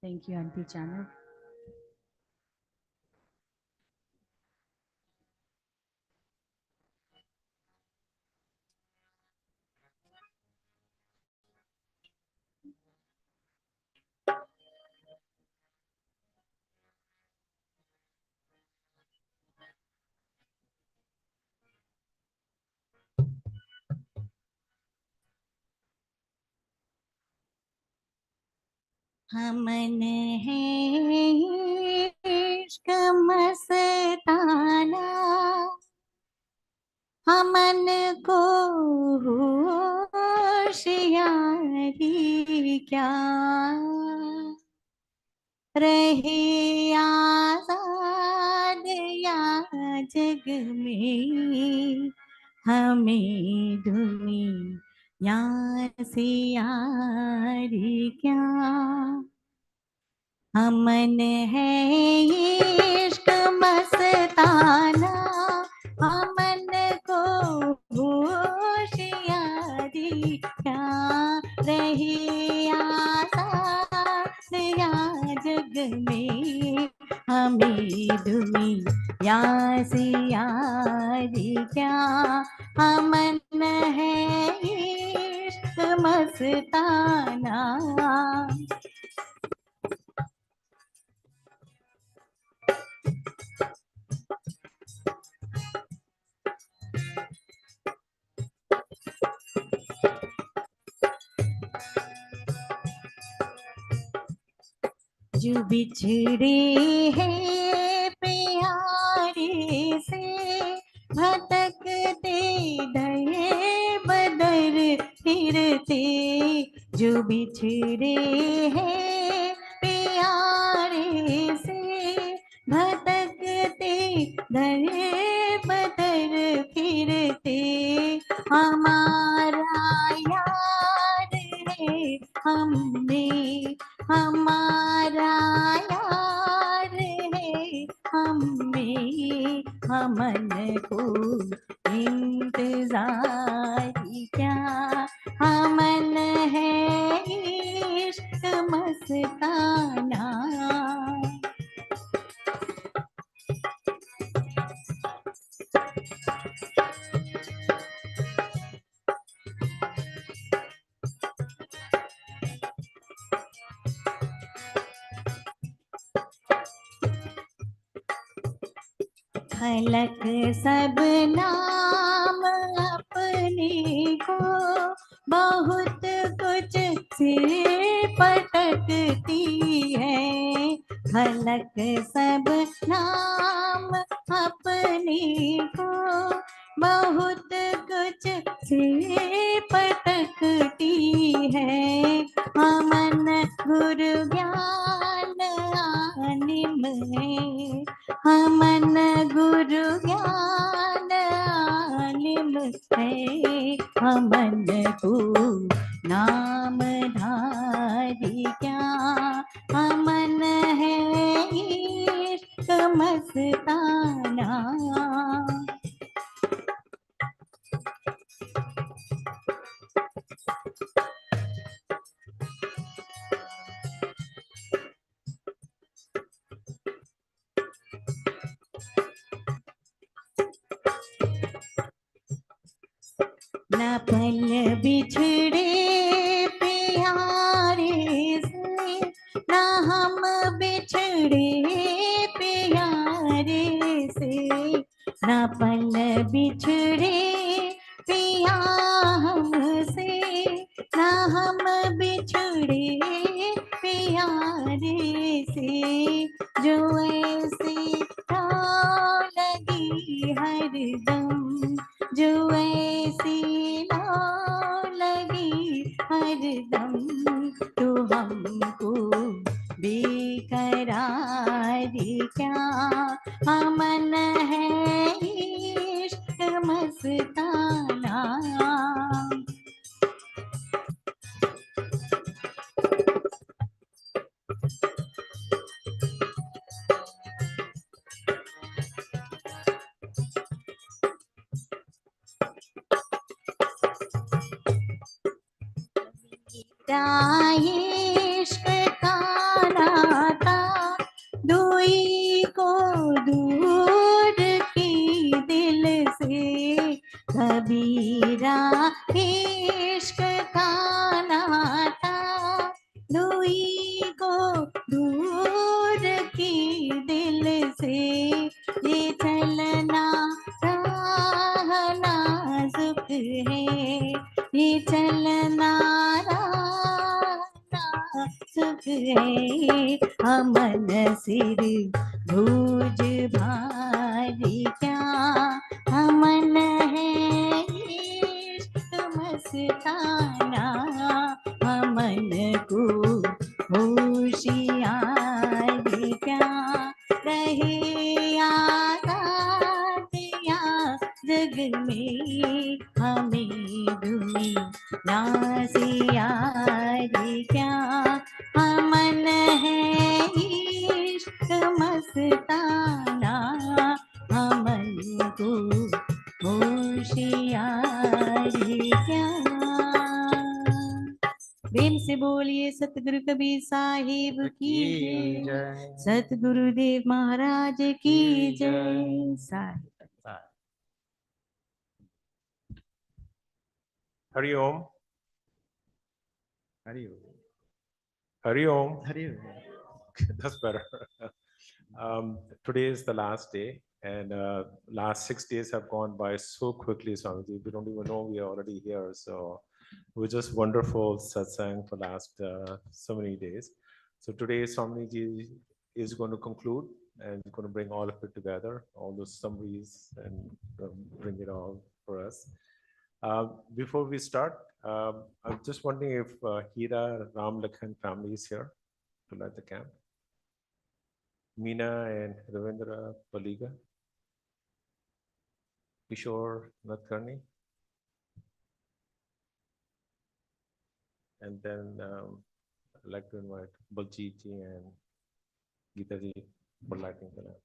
Thank you, Auntie Channel. हमन है इश्क मस्ताना, हमन को होशियारी क्या, रहे आजाद या जग में, हमें दुनिया से यारी क्या। हमन है इश्क मस्ताना, हमन को होशियारी क्या, रही आजाद या जग में, हमें दुनिया से यारी क्या। हमन है इश्क मस्ताना। जो बिछड़े हैं प्यारे से, भटकते गए बदर फिरते। जो बिछड़े हैं प्यारे से, भटकते गए बदर फिरते। हमारा यार है हमने, हमारा यार है हमें, हमन को इंतजार क्या। हमन है इश्क मस्ताना। फलक सब नाम अपने को, बहुत कुछ सिर पटकती है। फलक सब नाम अपने को, बहुत कुछ सिर पटकती है। हमन गुरु ज्ञान आनिम है, हमन गुरु ज्ञान आलिम है। हमन को नाम धारी क्या, हमन है इश्क मस्ताना। न पल बिछड़े प्यारे से, न हम बिछड़े प्यारे से। न पल बिछड़े पिया हमसे, न हम बिछड़े प्यारे से। जो ऐसी लगी हरदम, जो ऐसी लगी हरदम, तो हमको बेकरारी क्या। हमन है इश्क मस्ताना। इश्क का नाम कबीरा इश्क का नाता दुई को दूर की दिल से ये चलना राह नाजुक है ये चलना राह नाजुक है अमन सिर भूज भारी क्या अमन है इश्क मस्ताना अमन को होशियारी क्या रहे आजाद या जग में हमें दुनिया से यारी क्या अमन है इश्क मस्ताना अमन को होशियारी क्या। प्रेम से बोलिए सतगुरु कबीर साहिब की जय, सतगुरुदेव महाराज की जय। Sahib Hari Om. Hari Om. Hari Om. Hari Om. That's better. Today is the last day, and last 6 days have gone by so quickly, Swamiji. We don't even know we are already here. So it was just wonderful satsang for last so many days. So today Swamiji is going to conclude and going to bring all of it together, all those summaries, and bring it all for us. Before we start, I'm just wondering if Hira Ram Lakhan family is here to light the camp. Meena and Ravindra Paliga, Kishore Nadkarni, and then I'd like to invite Baljeet ji and Geeta ji for lighting the lamp.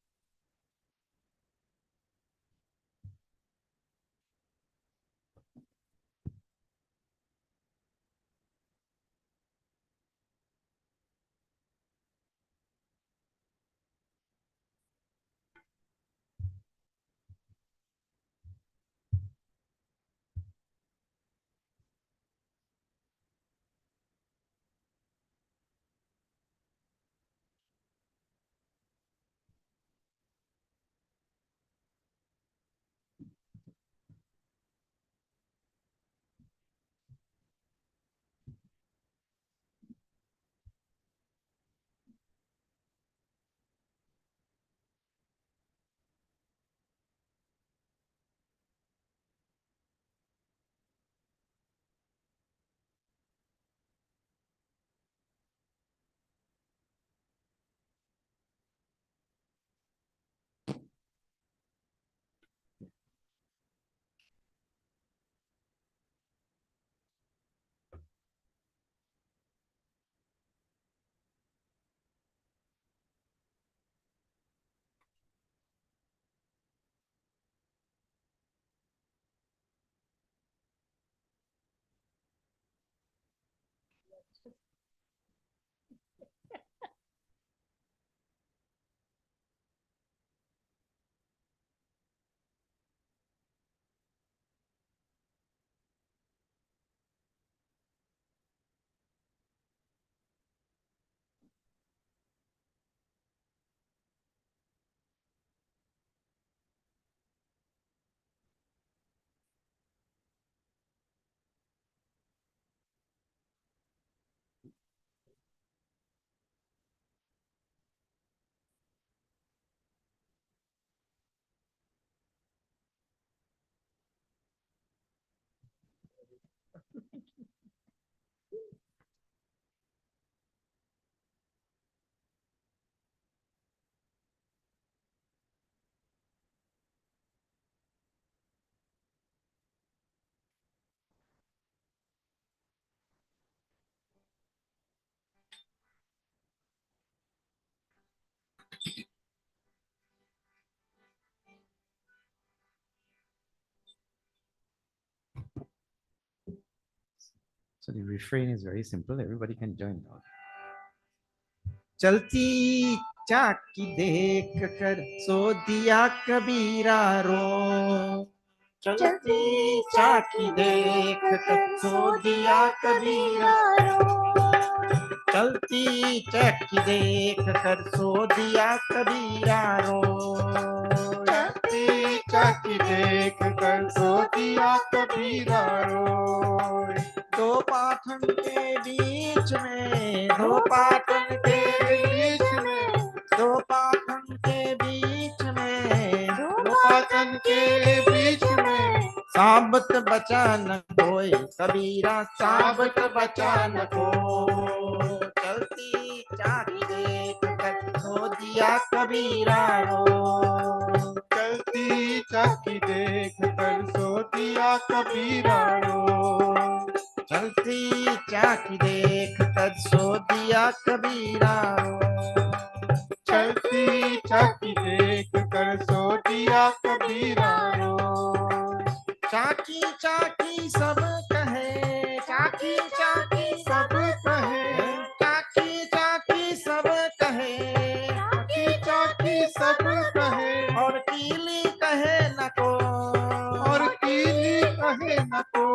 So the refrain is very simple. Everybody can join now. चलती चाकी देख कर सो दिया कबीरा रो चलती चाकी देख कर सो दिया कबीरा रो। चलती चाकी देख कर सो दिया कबीरा रो। चलती चाकी देख कर सो दिया कबीरा रो। दो पाथन के बीच में, दो पाथन के बीच में, दो पाथन के बीच में, दो पाथन के बीच में साबत बचा न कोई कबीरा, साबत बचा न कोई। चलती चाकी देख कर सो दिया कबीरा रो। चलती चाकी देख कर सो दिया कबीरा रो। चलती चाकी देख कर सो दिया कबीरा रो। चलती चाकी देख कर सो दिया कबीरा रो। चाकी चाकी सब कहे, चाकी चाकी सब कहे, चाकी चाकी सब कहे, चाकी चाकी सब कहे, और कीली कहे न को, और कीली कहे न को,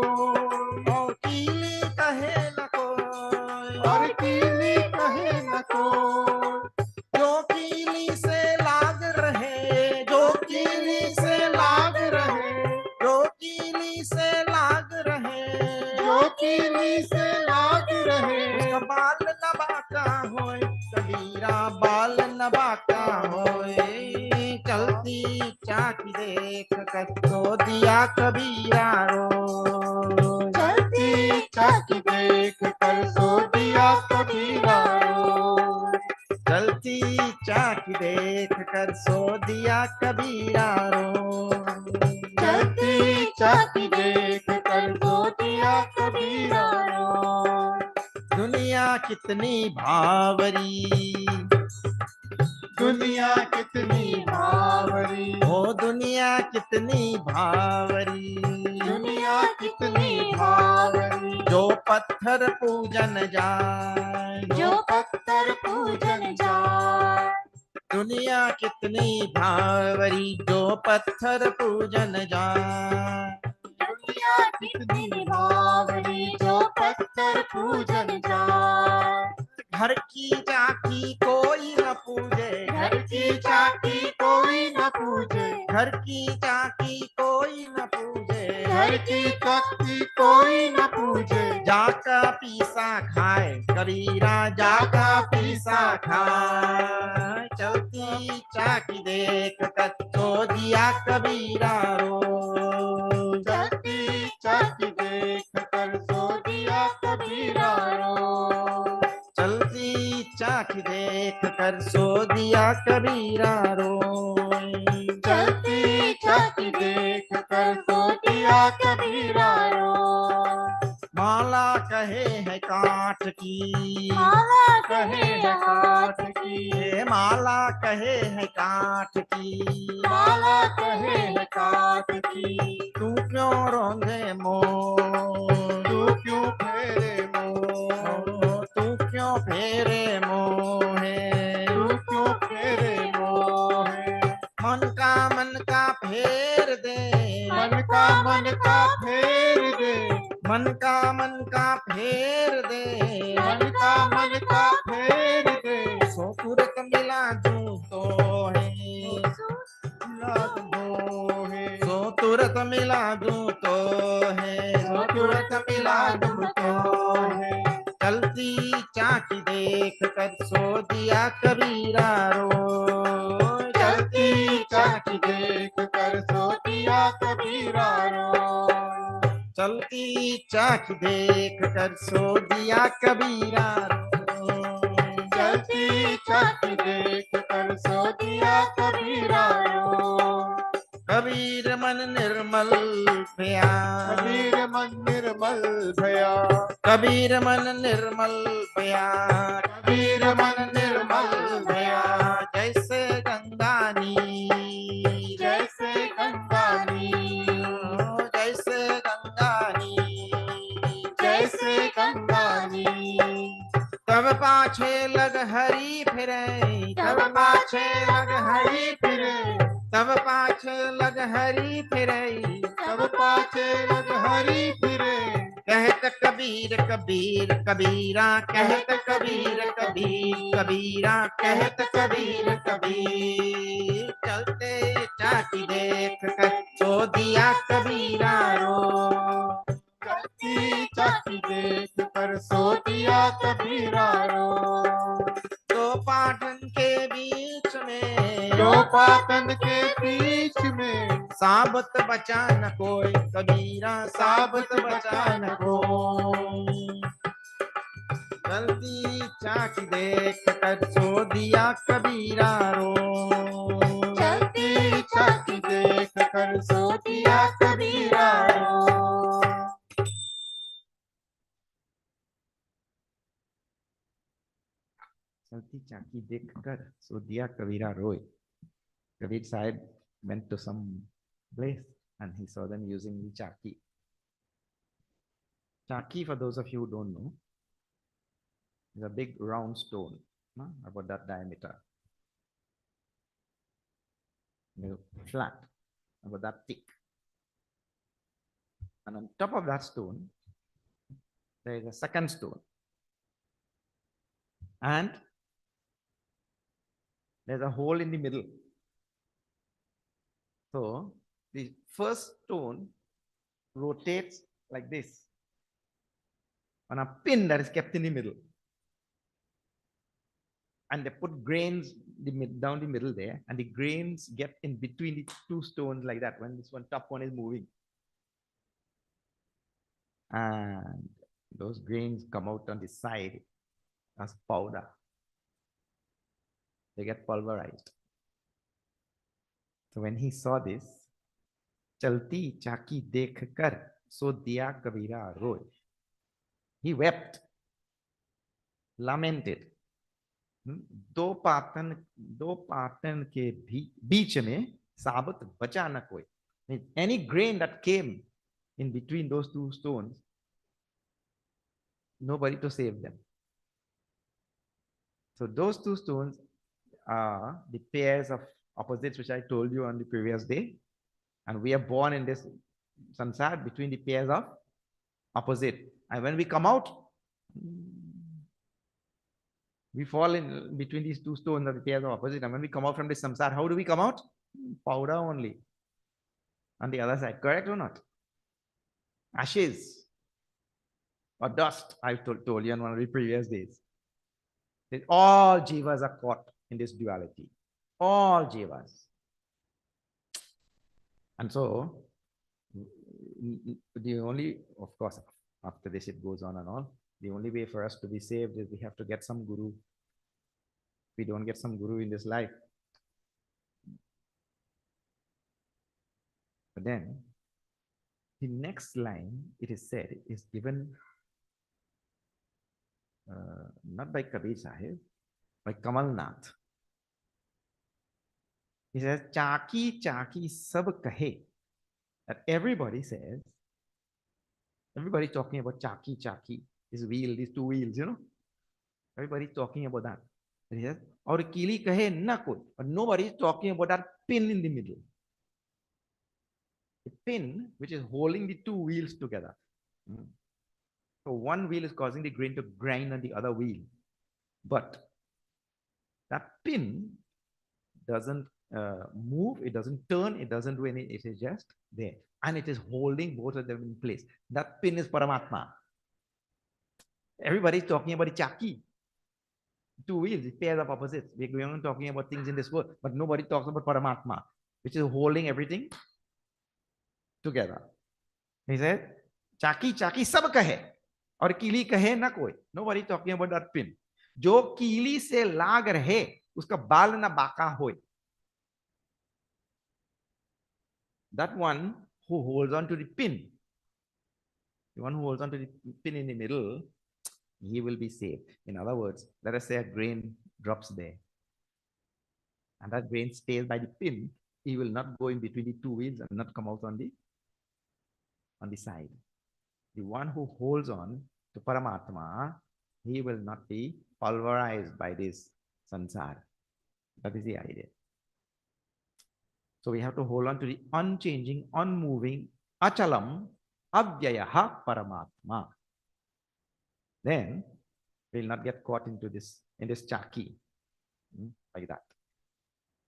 और कीली कहे न को, और कीली कहे न को। जो कीली से लाग रहे, जो कीली से लाग रहे, जो कीली से लाग रहे, जो कीली से लाग रहे, उसका बाल न बाका होए कबीरा, बाल न बाका होए। चलती चाकी देख कर सो दिया कबीरा रो। चलती चाकी देख कर सो दिया कबीरा रो। चलती चाकी देख कर सो दिया कबीरा रो। चलती चाकी देख कर सो दिया कबीरा रो। दुनिया कितनी भावरी, दुनिया कितनी भावरी, ओ दुनिया कितनी भावरी, दुनिया कितनी भावरी। जो पत्थर पूजन जाए, जो पत्थर पूजन जाए। दुनिया कितनी भावरी, जो पत्थर पूजन जाए। दुनिया कितनी भावरी, जो पत्थर पूजन जाए। घर की चाकी कोई न पूजे, घर की चाकी कोई न पूजे, घर की चाकी कोई न पूजे, घर की चाकी कोई न पूजे। जाका पीसा खाए कबीरा, जाका पीसा खाए। चलती चाकी देख कर सो दिया कबीरा रो। चलती चाकी देख कर सो दिया कबीरा रो। चलती चाकी देख कर सो दिया कबीरा रो। चलती चाकी देख कर सो दिया कबीरा रो। माला कहे है काठ की, माला कहे है काठ की, माला कहे है काठ की, माला कहे है काठ की। तू क्यों रोंदे मोह, तू क्यों फेरे मोह, तू क्यों फेरे मोहे, तू क्यों फेरे मोहे। मन का फेर दे, मन का फेर दे, मन का फेर दे, मन का फेर दे। सो तुरत मिला दूं तो है, मिला दूं है, सो तुरत मिला दूं तो है, सो तुरत मिला दूं तो है। चलती चाकी देख कर सो दिया कबीरा रो। चलती चाकी देख कर सो दिया कबीरा रो। चलती चाकी देख कर सो दिया कबीरा रो। चलती चाकी देख कर सो दिया कबीरा रो। कबीर मन निर्मल भया, कबीर मन निर्मल भया, कबीर मन निर्मल भया, कबीर मन निर्मल भया। जैसे गंगा नी, जैसे गंगा नी, जैसे गंगा नी, जैसे गंगा नी। तब पाछे लग हरी फिरे, तब पाछे लग हरी फिरे, तब पाछे लग हरी फिरई, सब पाछे लग हरी फिरे, कहत कबीर कबीर कबीरा, कहत कबीर कबीर कबीरा, कहत कबीर कबीर। चलते चाकी देख कर सो दिया कबीरा रो, चलती चाकी देख कर सो दिया कबीरा रो। तो पाटन के बीच में, दो पातन के बीच में, साबत बचा न कोई कबीरा, साबत बचा न कोई। जल्दी चाकी देख कर सो दिया कबीरा रो, चलती चाकी देख कर सो दिया कबीरा रो। चलती चाकी देख कर सो दिया कबीरा रोए. Kabir Sahib went to some place and he saw them using the chaki. Chaki, for those of you who don't know, is a big round stone, about that diameter. Flat, about that thick. And on top of that stone, there is a second stone. And there's a hole in the middle. So the first stone rotates like this on a pin that is kept in the middle. And they put grains down the middle there, and the grains get in between the two stones like that when this one top one is moving. And those grains come out on the side as powder. They get pulverized. So when he saw this, Chalti chaki dekh kar so diya kabira roy. He wept, lamented. दो पातन के बीच में साबत बचा न कोई. Any grain that came in between those two stones, nobody to save them. So those two stones are the pairs of opposites which I told you on the previous day, and we are born in this samsara between the pairs of opposite. And when we come out, we fall in between these two stones of the pairs of opposite. And when we come out from this samsara, how do we come out? Powder only. On the other side, correct or not? Ashes or dust, I told you on one of the previous days. All jivas are caught in this duality. All jivas. And so, the only, of course, after this it goes on and on. The only way for us to be saved is we have to get some guru. If we don't get some guru in this life, but then the next line, it is said, is given not by Kabir Sahib, by Kamal Nath. He says, Chaki, Chaki, sab kahe. That everybody says, everybody talking about Chaki, Chaki, this wheel, these two wheels, Everybody talking about that. And he says, aur kili kahe na koi. But nobody is talking about that pin in the middle. The pin which is holding the two wheels together. So one wheel is causing the grain to grind on the other wheel. But that pin doesn't move, it doesn't turn, it doesn't do anything, it is just there. And it is holding both of them in place. That pin is Paramatma. Everybody is talking about the Chaki. Two wheels, pairs of opposites. We're going on talking about things in this world, but nobody talks about Paramatma, which is holding everything together. He said, Chaki, Chaki, sab kahe. Aur kili kahe na koi. Nobody talking about that pin. Jo kili se lag rahe, uska bal na baka hoy. That one who holds on to the pin, the one who holds on to the pin in the middle, he will be saved. In other words, let us say a grain drops there, and that grain stays by the pin. He will not go in between the two wheels and not come out on the side. The one who holds on to Paramatma, he will not be pulverized by this sansara. That is the idea. So we have to hold on to the unchanging, unmoving, achalam, avyayaha paramatma. Then we'll not get caught into this, in this chaki, like that.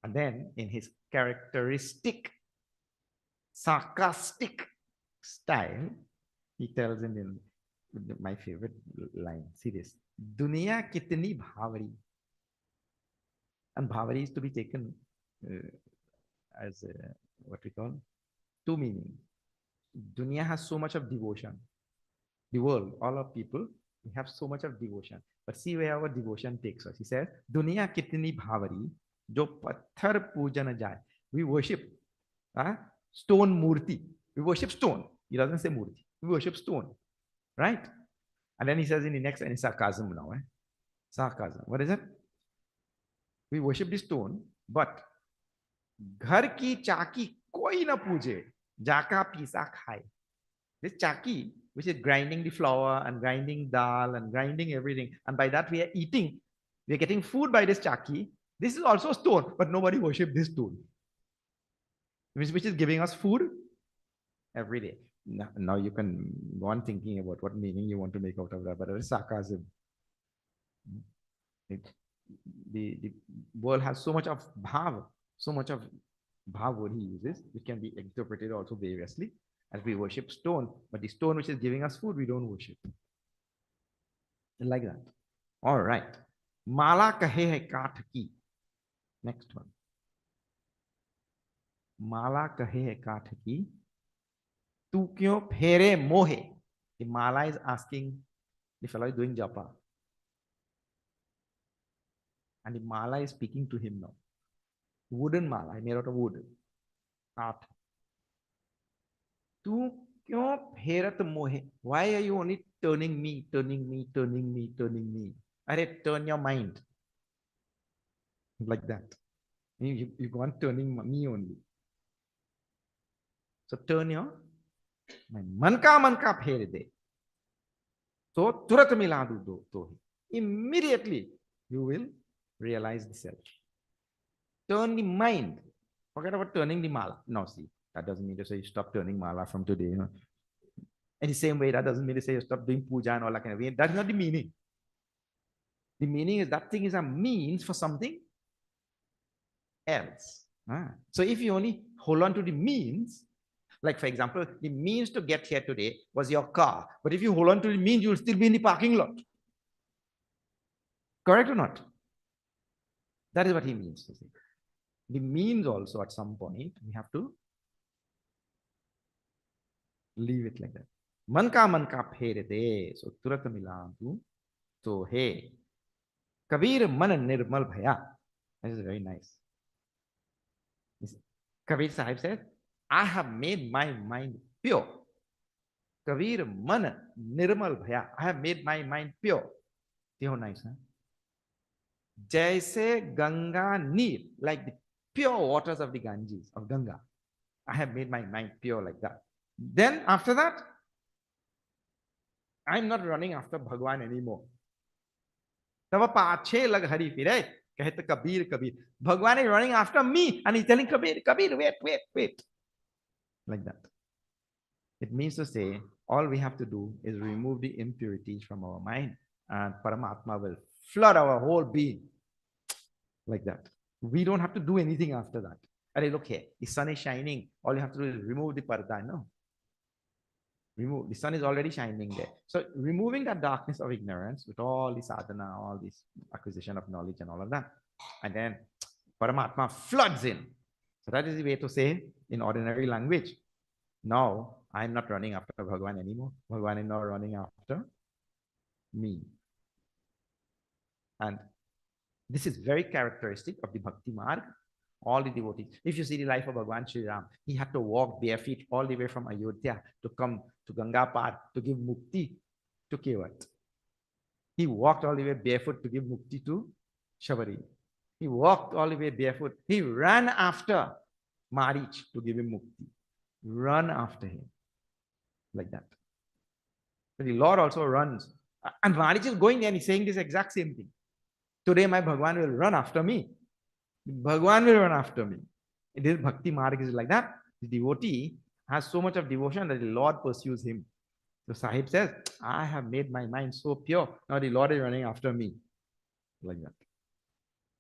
And then in his characteristic, sarcastic style, he tells him in my favorite line, see this, Duniya kitni bhavari. And bhavari is to be taken as what we call two meanings. Dunya has so much of devotion. The world, all of people, we have so much of devotion. But see where our devotion takes us. He says, Dunya kitni bhavari, jo patthar puja jai. We worship stone murti. We worship stone. He doesn't say murti. We worship stone. Right? And then he says in the next, and it's sarcasm now. Sarcasm. What is it? We worship the stone, but घर की चाकी कोई ना पूजे, जाका पीसा खाए. This chaki, which is grinding the flour and grinding dal and grinding everything, and by that we are eating, we are getting food by this chaki. This is also stone, but nobody worship this stone, which is giving us food every day. Now you can go on thinking about what meaning you want to make out of that, but it is sarcasm. The world has so much of bhav, so much of bhav word he uses, which can be interpreted also variously. As we worship stone, but the stone which is giving us food, we don't worship. Like that. All right. Mala kahe hai kaath ki. Next one. Mala kahe hai kaath ki. Tu kyon phere mohe. The mala is asking, the fellow is doing japa. And the mala is speaking to him now. Wooden mala, made out of wood. Kaath. Tu kyon pherat mohe? Why are you only turning me? Arre, turn your mind. Like that. You go on turning me only. So turn your mind. Man ka phere de. So turat miladu dohe. Immediately you will realize the self. Turn the mind. Forget about turning the mala. No, see. That doesn't mean to say you stop turning mala from today. In the same way, that doesn't mean to say you stop doing puja and all that kind of way. That's not the meaning. The meaning is that thing is a means for something else. So if you only hold on to the means, like for example, the means to get here today was your car. But if you hold on to the means, you'll still be in the parking lot. Correct or not? That is what he means to say. The means also at some point, we have to leave it like that. Man ka phere de. So turat milandu Dohe. Kabir man nirmal bhaya. This is very nice. Kabir Sahib said, I have made my mind pure. Kabir man nirmal bhaya. I have made my mind pure. See how nice, huh? Jaise Ganga Neer, like the pure waters of the Ganges, of Ganga. I have made my mind pure like that. Then after that, I'm not running after Bhagwan anymore. Tava paache lag hari fire. Kahte Kabir. Bhagwan is running after me and he's telling Kabir, wait. Like that. It means to say, all we have to do is remove the impurities from our mind and Paramatma will flood our whole being. Like that. We don't have to do anything after that. Arey, look here, the sun is shining. All you have to do is remove the parda, no? Remove, the sun is already shining there. So removing that darkness of ignorance with all the sadhana, all this acquisition of knowledge and all of that. And then Paramatma floods in. So that is the way to say in ordinary language. Now, I'm not running after Bhagwan anymore. Bhagwan is not running after me. And this is very characteristic of the Bhakti Marg. All the devotees. If you see the life of Bhagwan Sri Ram, he had to walk bare feet all the way from Ayodhya to come to Ganga Par to give mukti to Kevat. He walked all the way barefoot to give mukti to Shabari. He walked all the way barefoot. He ran after Marich to give him mukti. Run after him. Like that. But the Lord also runs. And Marich is going there and he's saying this exact same thing. Today my Bhagwan will run after me. Bhagwan will run after me. This bhakti marg is like that. The devotee has so much of devotion that the Lord pursues him. So Sahib says, I have made my mind so pure. Now the Lord is running after me. Like that.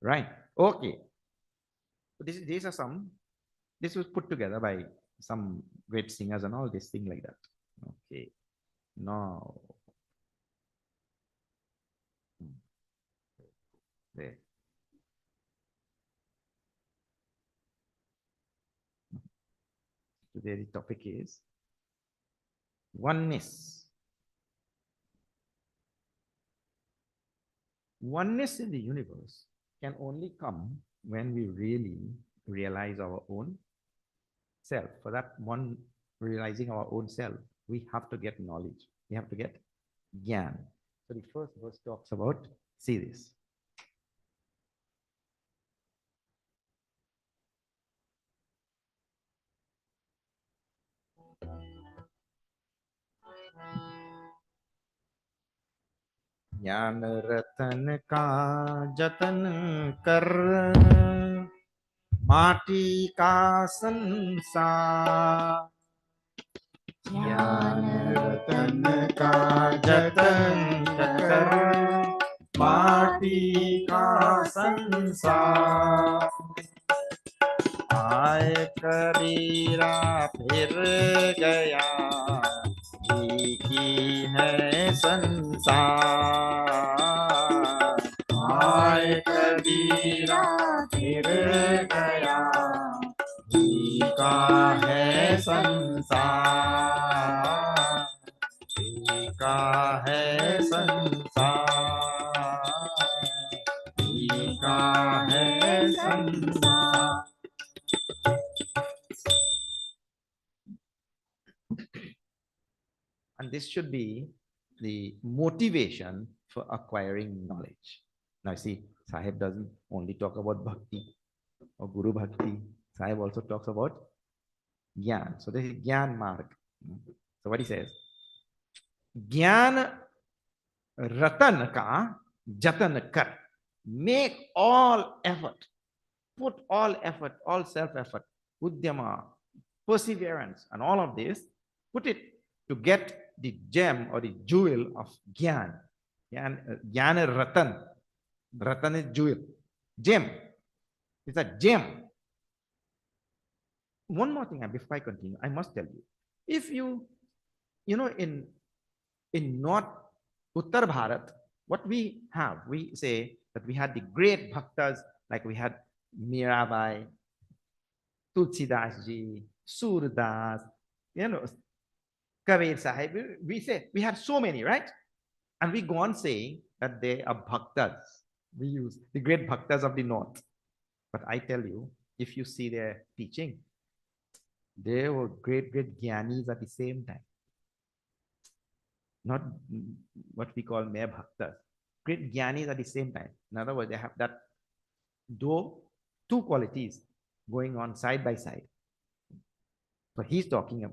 Right. Okay. So these are some, this was put together by some great singers and all this thing like that. Okay. Now, there. Today the topic is oneness. Oneness in the universe can only come when we really realize our own self. For that one, realizing our own self, we have to get knowledge. We have to get Gyan. So the first verse talks about, see this. ज्ञान रतन का जतन कर माटी का संसार ज्ञान रतन का जतन कर माटी का संसार आए कबीरा फिर गया जी की है संसार आए कबीरा फिर गया जी का है संसार जी का है संसार जी का है संसार And this should be the motivation for acquiring knowledge. Now, see, Sahib doesn't only talk about bhakti or Guru Bhakti. Sahib also talks about Gyan. So, this is Gyan Marg. So, what he says, Gyan Ratan ka Jatan kar. Make all effort, put all effort, all self effort, Udyama, perseverance, and all of this, put it to get the gem or the jewel of Gyan. Gyan is Ratan. Ratan is jewel. Gem. It's a gem. One more thing before I continue, I must tell you. If you know, in North Uttar Bharat, what we have, we say that we had the great bhaktas, like we had Mirabai, Tulsidas ji, Surdas, Kabir Sahib. We say we had so many, right? And we go on saying that they are bhaktas. We use the great bhaktas of the north. But I tell you, if you see their teaching, they were great jnanis at the same time. Not what we call mere bhaktas. Great jnanis at the same time. In other words, they have that two qualities going on side by side. So he's talking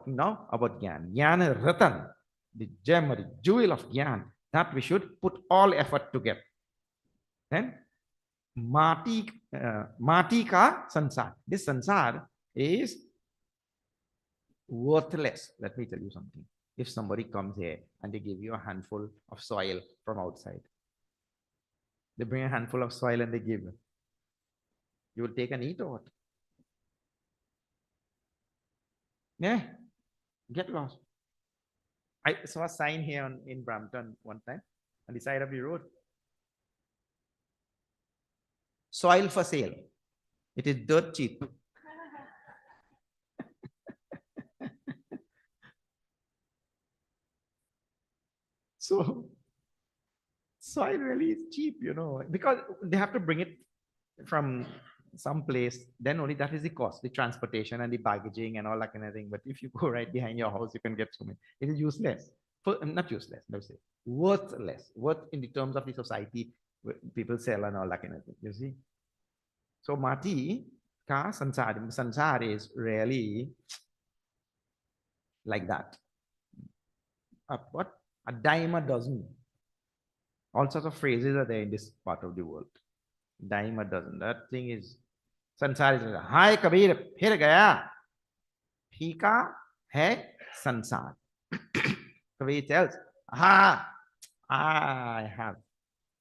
now about Gyan. Gyan Ratan, the gem or the jewel of Gyan, that we should put all effort to get. Then Mati ka sansar. This sansar is worthless. Let me tell you something. If somebody comes here and they give you a handful of soil from outside, they bring a handful of soil and they give you. You will take and eat or what? Yeah, get lost. I saw a sign here in Brampton one time on the side of the road. Soil for sale. It is dirt cheap. So soil really is cheap, because they have to bring it from some place, then only that is the cost, the transportation and the packaging and all that kind of thing. But if you go right behind your house, you can get so many. It is useless. Not useless, let's say worthless. Worth in the terms of the society, people sell and all that kind of thing. You see? So Mati ka sansar. Sansar is really like that. What? A dime a dozen. All sorts of phrases are there in this part of the world. Dime a dozen. That thing is संसार is हाय कबीर फिर गया फीका है संसार. Kabir tells, I have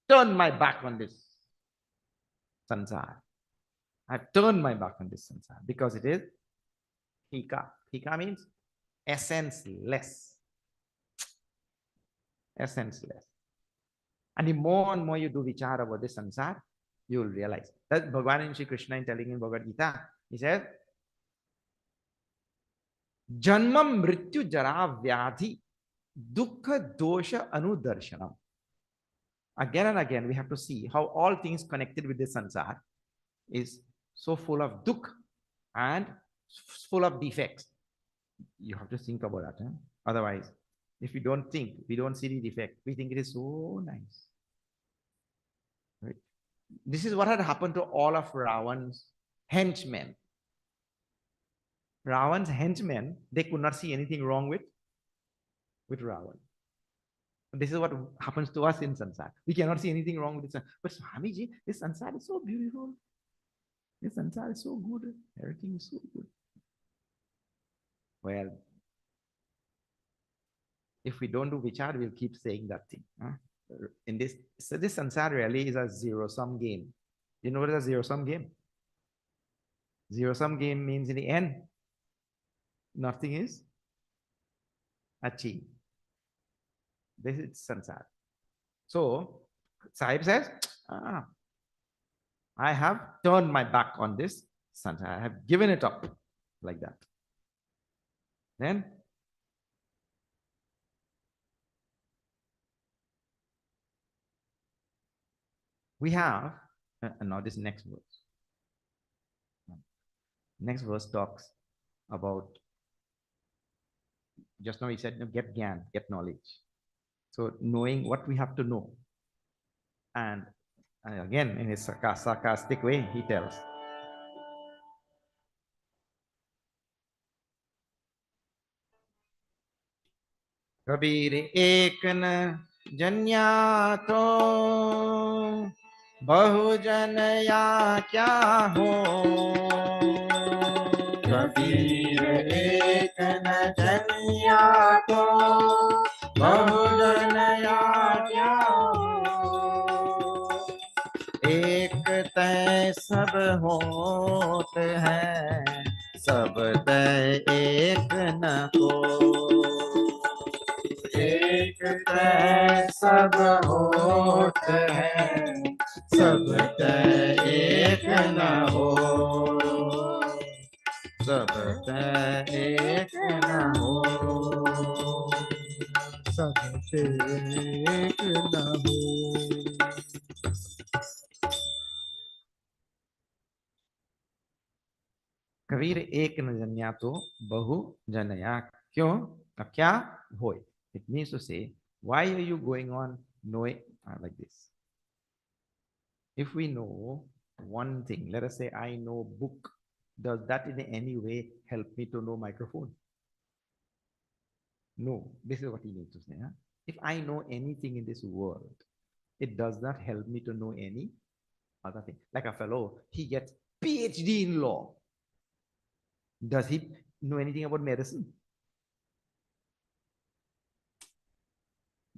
turned my back on this sansar. I've turned my back on this sansar because it is fika. Fika means essence-less. Essence-less. And the more and more you do vichar about this sansar, you will realize. That's Bhagavan and Shri Krishna in telling in Bhagavad Gita. He says, Janmam mrityu jara vyadhi dukkha dosha anudarshanam. Again and again, we have to see how all things connected with this sansar is so full of dukkha and full of defects. You have to think about that. Otherwise, if we don't think, we don't see the defect, we think it is so nice. Right? This is what had happened to all of Ravan's henchmen. Ravan's henchmen, they could not see anything wrong with Ravan. This is what happens to us in sansar. We cannot see anything wrong with this. But Swamiji, this sansar is so beautiful. This sansar is so good. Everything is so good. Well, if we don't do vichar, we'll keep saying that thing. In this, so this sansar really is a zero-sum game. You know what is a zero-sum game? Zero-sum game means in the end, nothing is achieved. This is sansar. So, Sahib says, I have turned my back on this sansar. I have given it up like that. Then, we have, now this next verse. Next verse talks about, just now he said, get gyan, get knowledge. So knowing what we have to know. And again, in his sarcastic way, he tells, Kabir ek na janyato bahujan ya kya ho. Kabir एक न जनिया तो बहुजन या क्या हो। एक तय सब होत है सब तय एक न हो। एक तय सब होत है सब तय एक न हो। सब तय एक न हो। सब तय एक न हो। कबीर एक न जन्या तो बहु जनया क्यों क्या होय. It means to say, why are you going on knowing like this? If we know one thing, let us say I know book, does that in any way help me to know microphone? No, this is what he needs to say. If I know anything in this world, it does not help me to know any other thing. Like a fellow, he gets PhD in law. Does he know anything about medicine?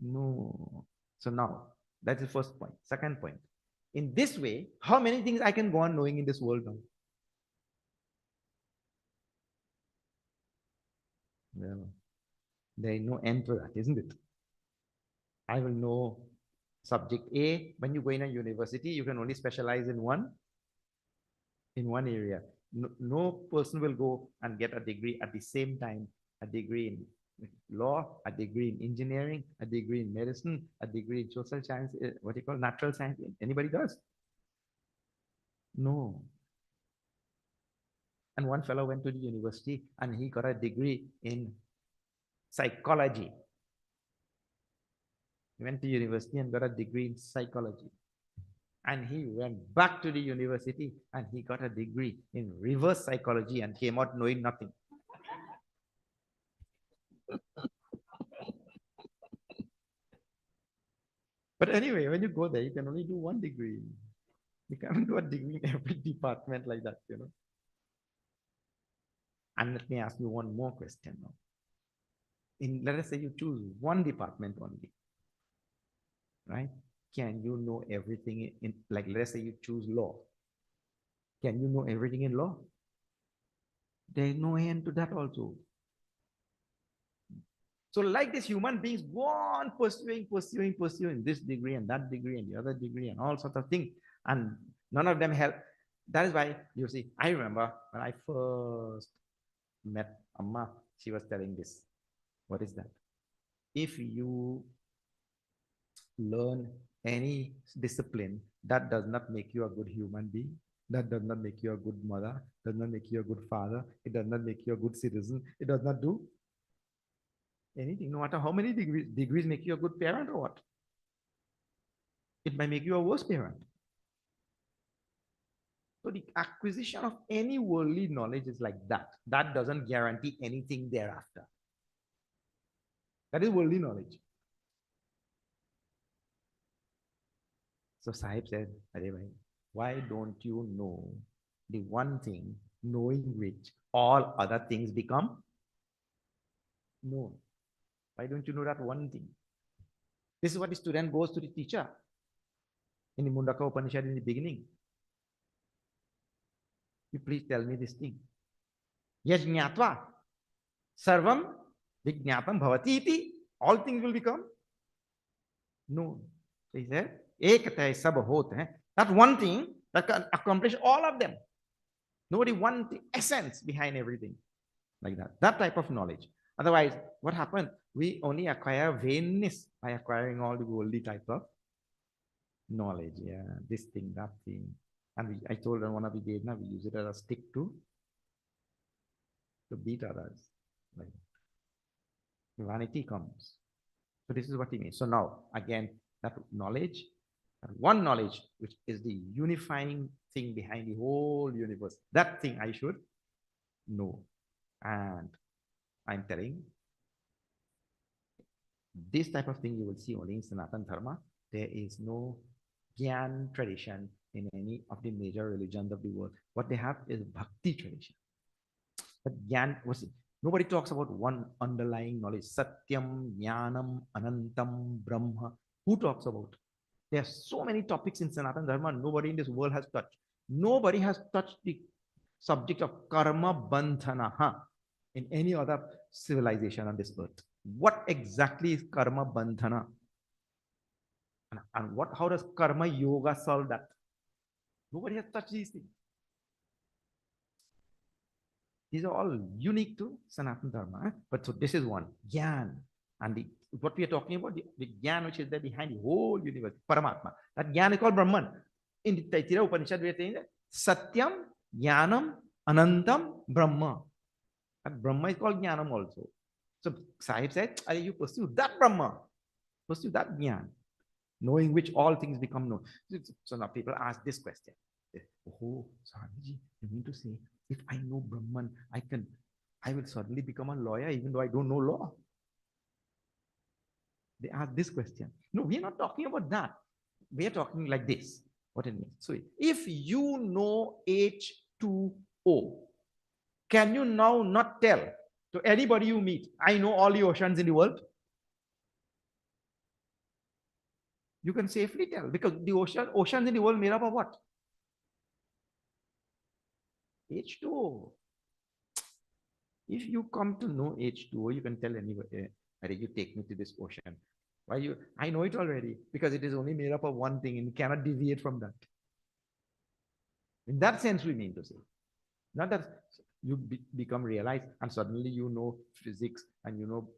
No. So now, that's the first point. Second point. In this way, how many things I can go on knowing in this world now? Well, there is no end to that, isn't it? I will know subject A. When you go in a university, you can only specialize in one area. No person will go and get a degree at the same time, a degree in law, a degree in engineering, a degree in medicine, a degree in social science, what you call natural science. Anybody does? No. And one fellow went to the university and he got a degree in psychology. He went to university and got a degree in psychology. And he went back to the university and he got a degree in reverse psychology and came out knowing nothing. But anyway, when you go there, you can only do one degree. You can't do a degree in every department like that, And let me ask you one more question now. Let us say you choose one department only, right? Can you know everything like, let's say you choose law. Can you know everything in law? There is no end to that also. So like this, human beings go on pursuing this degree and that degree and the other degree and all sorts of things. And none of them help. That is why you see, I remember when I first met Amma, she was telling this. What is that? If you learn any discipline, that does not make you a good human being. That does not make you a good mother. Does not make you a good father. It does not make you a good citizen. It does not do anything. No matter how many degrees make you a good parent or what. It might make you a worse parent. So the acquisition of any worldly knowledge is like that. That doesn't guarantee anything thereafter. That is worldly knowledge. So Sahib said, why don't you know the one thing knowing which all other things become known? Why don't you know that one thing? This is what the student goes to the teacher in the Mundaka Upanishad in the beginning. You please tell me this thing. Yajnatva sarvam vijnatam bhavati iti. All things will become known. So he said, ekatay sab hot hai. That one thing that can accomplish all of them. Nobody one thing, essence behind everything. Like that. That type of knowledge. Otherwise, what happened? We only acquire vainness by acquiring all the worldly type of knowledge. Yeah, this thing, that thing. And I told on one of the Yajna, we use it as a stick to beat others. Like vanity comes. So this is what he means. So now, again, that knowledge, that one knowledge, which is the unifying thing behind the whole universe, that thing I should know. And I'm telling, this type of thing you will see only in Sanatana Dharma. There is no Gyan tradition in any of the major religions of the world. What they have is Bhakti tradition. But Gyan, nobody talks about one underlying knowledge. Satyam, Jnanam, Anantam, Brahma. Who talks about? There are so many topics in Sanatana Dharma nobody in this world has touched. Nobody has touched the subject of karma bandhana in any other civilization on this earth. What exactly is karma bandhana? And how does karma yoga solve that? Nobody has touched these things. These are all unique to Sanatana Dharma. But so this is one, Gyan. And what we are talking about, the Gyan which is there behind the whole universe, Paramatma. That Gyan is called Brahman. In the Taittiriya Upanishad, we are saying that Satyam, Jnanam, Anantam, Brahma. And Brahma is called Jnanam also. So Sahib said, you pursue that Brahma, pursue that Jnana, knowing which all things become known. So now people ask this question. Oh, Swamiji, you mean to say, if I know Brahman, I will suddenly become a lawyer even though I don't know law? They ask this question. No, we are not talking about that. We are talking like this. What it means. So if you know H2O, can you now not tell to anybody you meet, I know all the oceans in the world? You can safely tell because the oceans in the world made up of what? H2O. If you come to know H2O, you can tell anybody, you take me to this ocean. Why I know it already because it is only made up of one thing and you cannot deviate from that. In that sense, we mean to say. Not that you become realized and suddenly you know physics and you know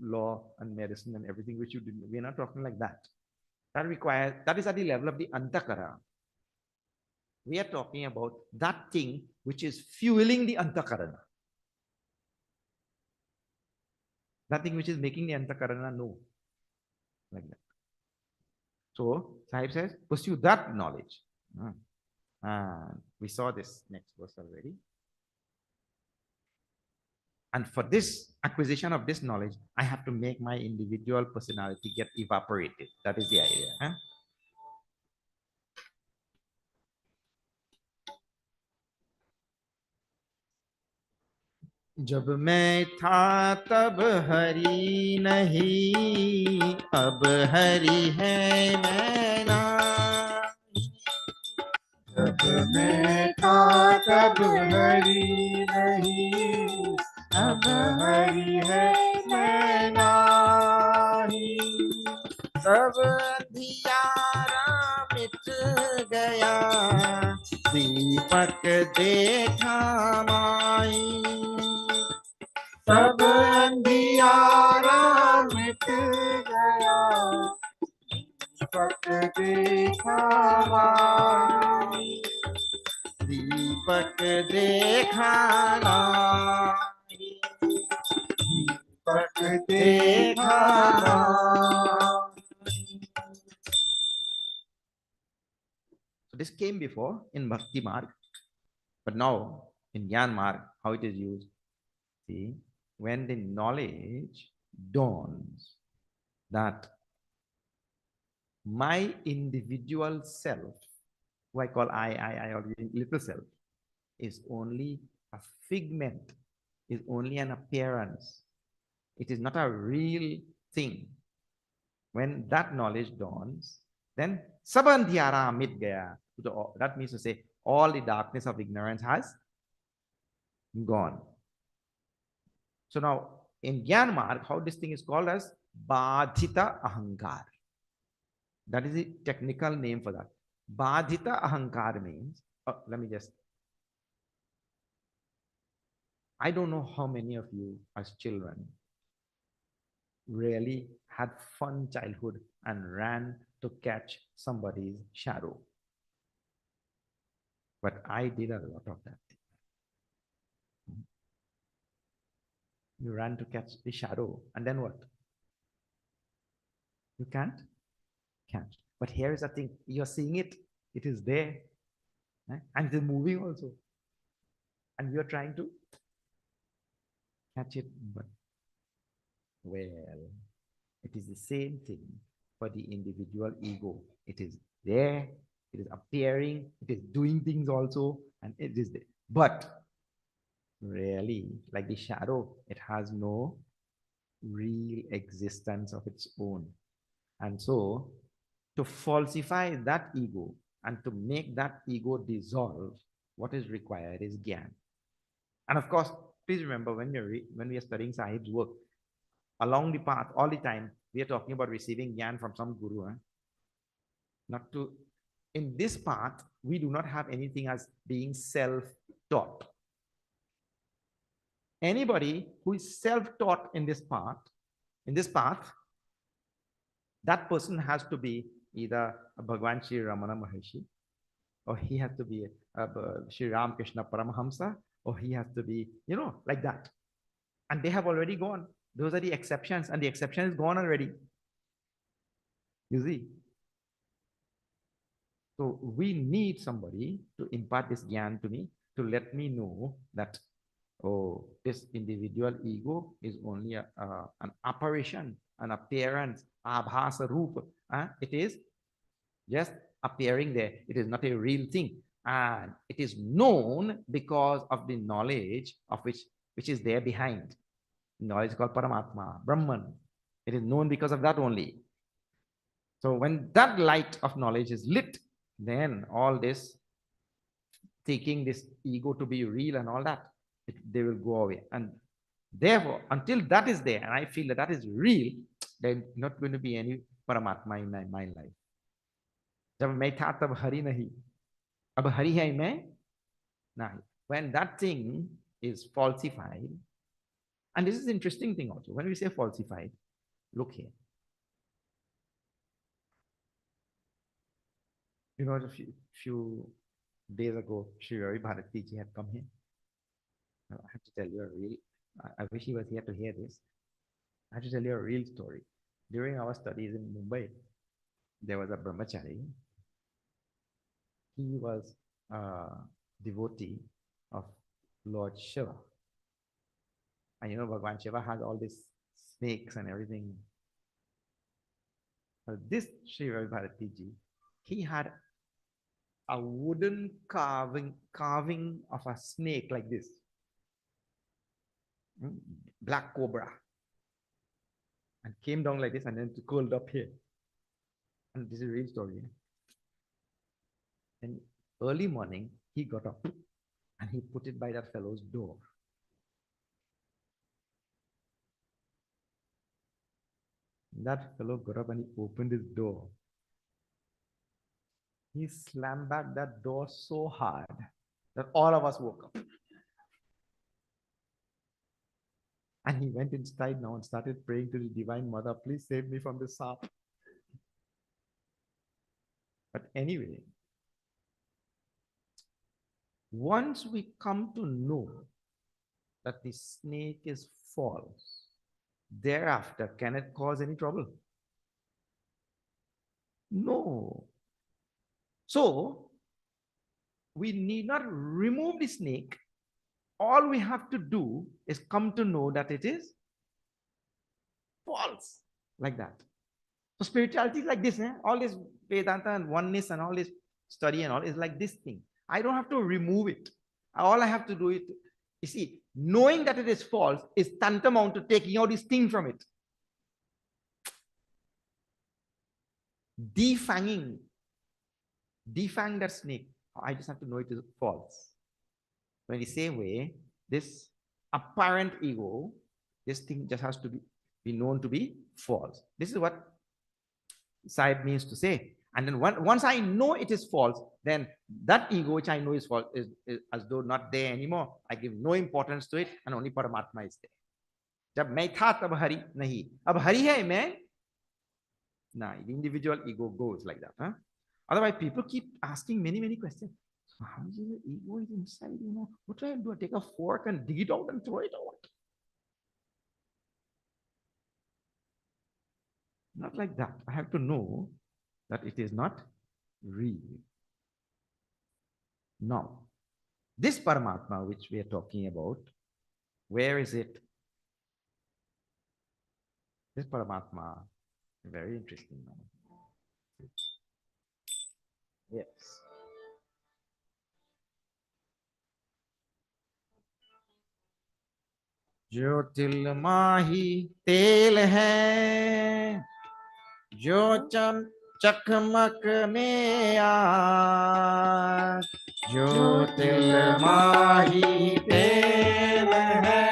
law and medicine and everything which you didn't. We're not talking like that. That is at the level of the antakara. We are talking about that thing which is fueling the antakarana. That thing which is making the antakarana know. Like that. So Sahib says, pursue that knowledge. And we saw this next verse already. And for this acquisition of this knowledge, I have to make my individual personality get evaporated. That is the idea. जब मैं था तब हरी नहीं, अब हरी है मैं नाही। जब मैं था तब हरी नहीं, अब हरी है मैं नाही। सब अंधियारा मिट गया, दीपक देखा माई। सब अंधियारा मिट गया, दीपक देखा माई। दीपक देखा माई। दीपक देखा माई। So this came before in Bhakti Marg, but now in Gyan Marg, how it is used. See, when the knowledge dawns that my individual self, who I call I, or the little self, is only a figment, is only an appearance. It is not a real thing. When that knowledge dawns, then sabandhyara mit gaya. That means to say all the darkness of ignorance has gone. So now in Gyan Marg, how this thing is called as Badhita Ahankar. That is the technical name for that. Badhita Ahankar means, let me just, I don't know how many of you as children really had fun childhood and ran to catch somebody's shadow. But I did a lot of that. You ran to catch the shadow, and then what? You can't catch. But here is the thing, you're seeing it, it is there, and it is moving also. And you're trying to catch it, but well, it is the same thing for the individual ego. It is there, it is appearing, it is doing things also, and it is there. But really, like the shadow, it has no real existence of its own. And so, to falsify that ego and to make that ego dissolve, what is required is Gyan. And of course, please remember when we are studying Sahib's work, along the path, all the time, we are talking about receiving Gyan from some guru. Not to, in this path, we do not have anything as being self-taught. Anybody who is self-taught in this path, that person has to be either a Bhagwan Sri Ramana Maharshi, or he has to be a Sri Ramakrishna Paramahamsa, or he has to be, like that. And they have already gone. Those are the exceptions, and the exception is gone already. You see? So we need somebody to impart this Gyan to me, to let me know that, oh, this individual ego is only an apparition, an appearance, abhasa rupa. It is just appearing there. It is not a real thing. And it is known because of the knowledge of which is there behind. Knowledge called Paramatma, Brahman. It is known because of that only. So when that light of knowledge is lit, then all this, taking this ego to be real and all that, they will go away. And therefore, until that is there, and I feel that is real, there's not going to be any Paramatma in my life. जब मैं था तब हरि नहीं, अब हरि है मैं नहीं. When that thing is falsified, and this is an interesting thing also, when we say falsified, look here. A few days ago, Sri Ravi Bharati ji had come here. I have to tell you a real, I wish he was here to hear this. I have to tell you a real story. During our studies in Mumbai, there was a brahmachari. He was a devotee of Lord Shiva. And Bhagwan Shiva has all these snakes and everything. This Sri Ravi Bharati ji, he had a wooden carving of a snake like this. black cobra, and came down like this and then curled up here. And this is a real story. And early morning, he got up and he put it by that fellow's door. That fellow got up and he opened his door. He slammed back that door so hard that all of us woke up. And he went inside now and started praying to the Divine Mother, please save me from this sap. But anyway, once we come to know that the snake is false, thereafter, can it cause any trouble? No. So, we need not remove the snake. All we have to do is come to know that it is false, like that. So spirituality is like this, all this Vedanta and oneness and all this study and all is like this thing. I don't have to remove it. All I have to do is, you see, knowing that it is false is tantamount to taking out this thing from it. Defang that snake. I just have to know it is false. So in the same way, this apparent ego, this thing just has to be known to be false. This is what Sahib means to say. And then once I know it is false, then that ego which I know is false is as though not there anymore. I give no importance to it, and only Paramatma is there. Jab main tha, tab hari nahi. Ab hari hai main. Nah, the individual ego goes like that. Huh? Otherwise, people keep asking many questions. So how is the ego is inside? What do I do? I take a fork and dig it out and throw it out? Not like that. I have to know that it is not real. Now, this Paramatma which we are talking about, where is it? This Paramatma, very interesting. Yes. जो तिल माही तेल है, जो चकमक में आ, जो तिल माही तेल है,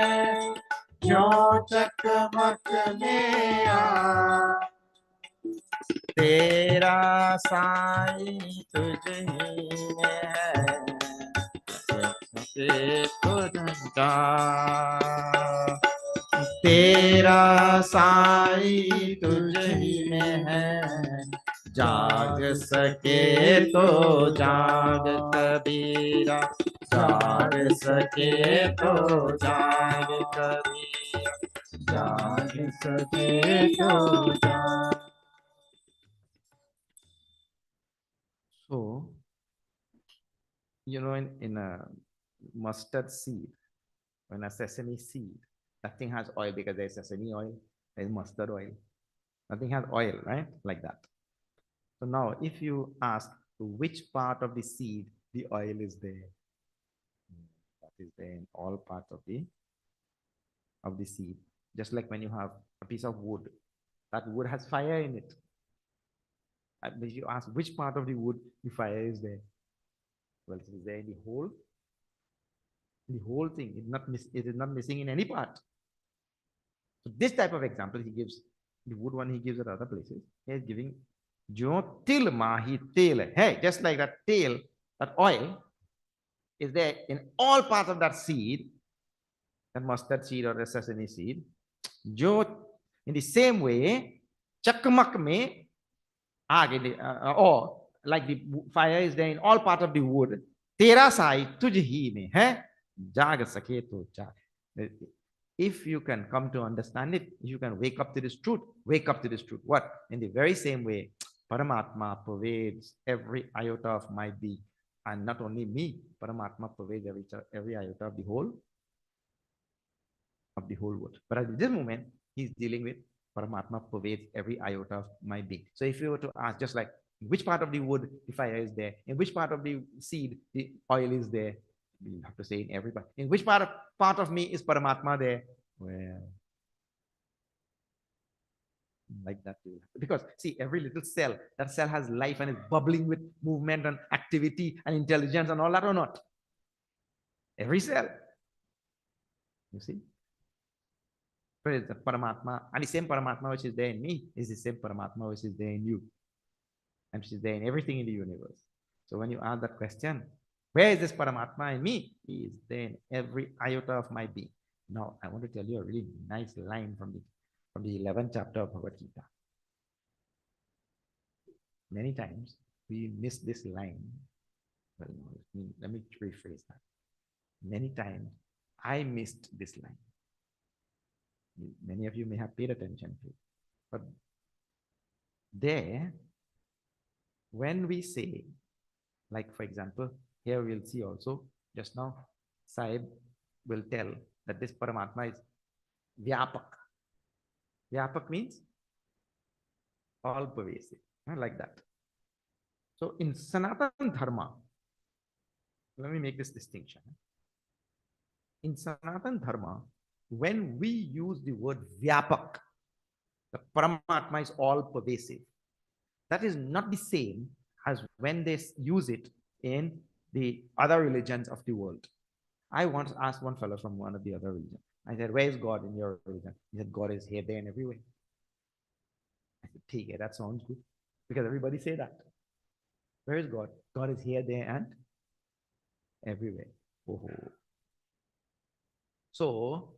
जो चकमक में आ, तेरा साई तुझ ही में है, तेरा साई तुझ ही में है, जाग सके तो जाग कबीरा, जाग सके तो जाग कबीरा, जाग सके तो जाग. So, in a mustard seed, when a sesame seed, nothing has oil because there's sesame oil, there's mustard oil. Nothing has oil, right? Like that. So now, if you ask which part of the seed the oil is there, that is there in all parts of the seed. Just like when you have a piece of wood, that wood has fire in it. And if you ask which part of the wood the fire is there, well, it is there in the whole thing. It is not missing in any part. So this type of example he gives, the wood one he gives at other places. He is giving jo til mahi tel. Hey, just like that tail, that oil is there in all parts of that seed, that mustard seed or the sesame seed. Jo, in the same way, chakmak mein or like the fire is there in all parts of the wood. Tera sai tujh hi mein hai, jag sake to jag. If you can come to understand it, you can wake up to this truth. Wake up to this truth. What? In the very same way, Paramatma pervades every iota of my being, and not only me. Paramatma pervades every iota of the whole world. But at this moment, he's dealing with Paramatma pervades every iota of my being. So if you were to ask, just like, in which part of the wood the fire is there, in which part of the seed the oil is there, you have to say in every part. In which part of me is Paramatma there? Well, like that too. Because see, every little cell, that cell has life and is bubbling with movement and activity and intelligence and all that or not? Every cell. You see? But it's the Paramatma, and the same Paramatma which is there in me is the same Paramatma which is there in you. And which is there in everything in the universe. So when you ask that question, where is this Paramatma in me? He is there in every iota of my being. Now, I want to tell you a really nice line from the 11th chapter of Bhagavad Gita. Many times we miss this line. Well, let me rephrase that. Many times I missed this line. Many of you may have paid attention to it. But there, when we say, like for example, here we'll see also, just now, Sahib will tell that this Paramatma is Vyapak. Vyapak means all pervasive, like that. So in Sanatana Dharma, let me make this distinction. In Sanatana Dharma, when we use the word Vyapak, the Paramatma is all pervasive. That is not the same as when they use it in the other religions of the world. I once asked one fellow from one of the other religions. I said, where is God in your religion? He said, God is here, there, and everywhere. I said, okay, that sounds good. Because everybody say that. Where is God? God is here, there, and everywhere. Oh. So,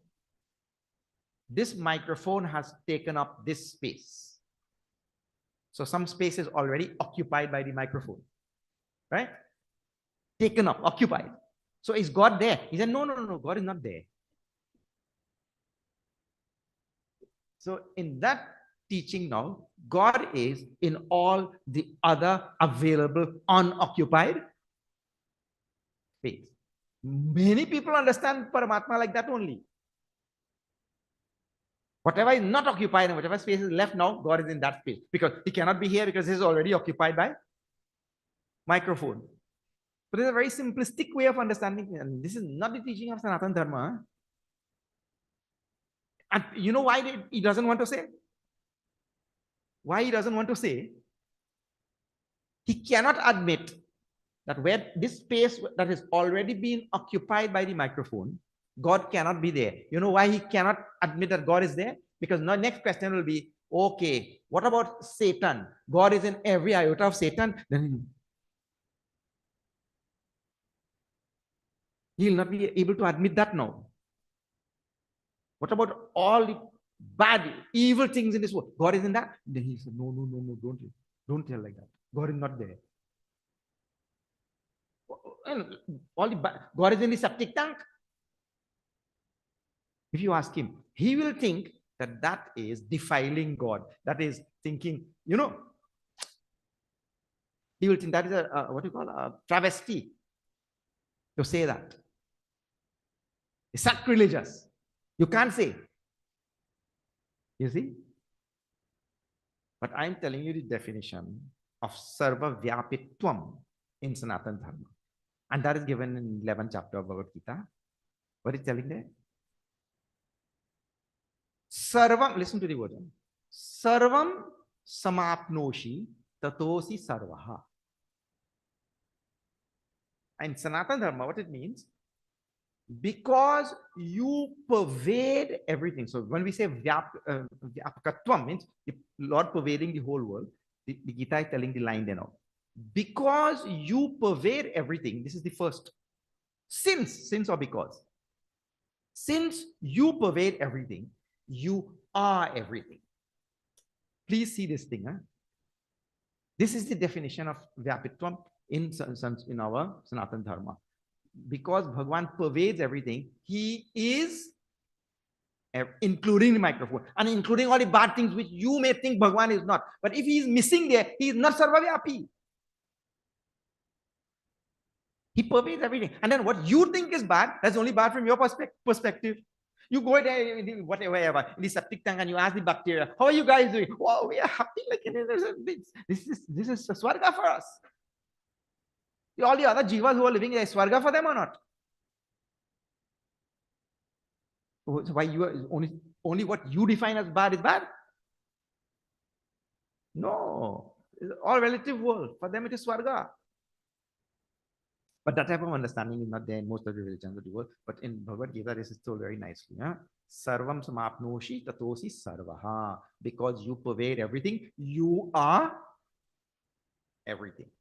this microphone has taken up this space. So some space is already occupied by the microphone, right? Taken up, occupied. So is God there? He said, no, God is not there. So in that teaching now, God is in all the other available unoccupied space. Many people understand Paramatma like that only. Whatever is not occupied and whatever space is left now, God is in that space. Because he cannot be here because this is already occupied by microphone. But it's a very simplistic way of understanding. And this is not the teaching of Sanatana Dharma. And you know why he doesn't want to say? Why he doesn't want to say? He cannot admit that where this space that is already being occupied by the microphone, God cannot be there. You know why he cannot admit that God is there? Because the next question will be, okay, what about Satan? God is in every iota of Satan. Then he will not be able to admit that now. What about all the bad, evil things in this world? God is in that? Then he said, no, don't tell like that. God is not there. All the God is in the septic tank. If you ask him, he will think that that is defiling God. That is thinking, he will think that is a travesty to say that. It's sacrilegious. You can't say. You see? But I'm telling you the definition of Sarva Vyapitvam in Sanatana Dharma. And that is given in 11th chapter of Bhagavad Gita. What is telling there? Sarvam, listen to the word. Sarvam samapnoshi tatosi sarvaha. And Sanatana Dharma, what it means? Because you pervade everything. So when we say Vyapakatvam, means the Lord pervading the whole world, the Gita is telling the line there now. Because you pervade everything, this is the first. Since or because. Since you pervade everything, you are everything. Please see this thing. Huh? This is the definition of Vyapitvam in our Sanatana Dharma. Because Bhagwan pervades everything, he is including the microphone and including all the bad things which you may think Bhagwan is not. But if he is missing there, he is not Sarvavyapi. He pervades everything. And then what you think is bad, that's only bad from your perspective. You go there, whatever, in the septic tank, and you ask the bacteria, how are you guys doing? Wow, we are happy. Like, this is a swarga for us. All the other jivas who are living there, swarga for them or not? So why you are only what you define as bad is bad? No, it's all relative world. For them, it is swarga. But that type of understanding is not there in most of the religions of the world. But in Bhagavad Gita, this is told very nicely. Huh? Sarvam samapnoshi tatosi sarvaha. Because you pervade everything, you are everything.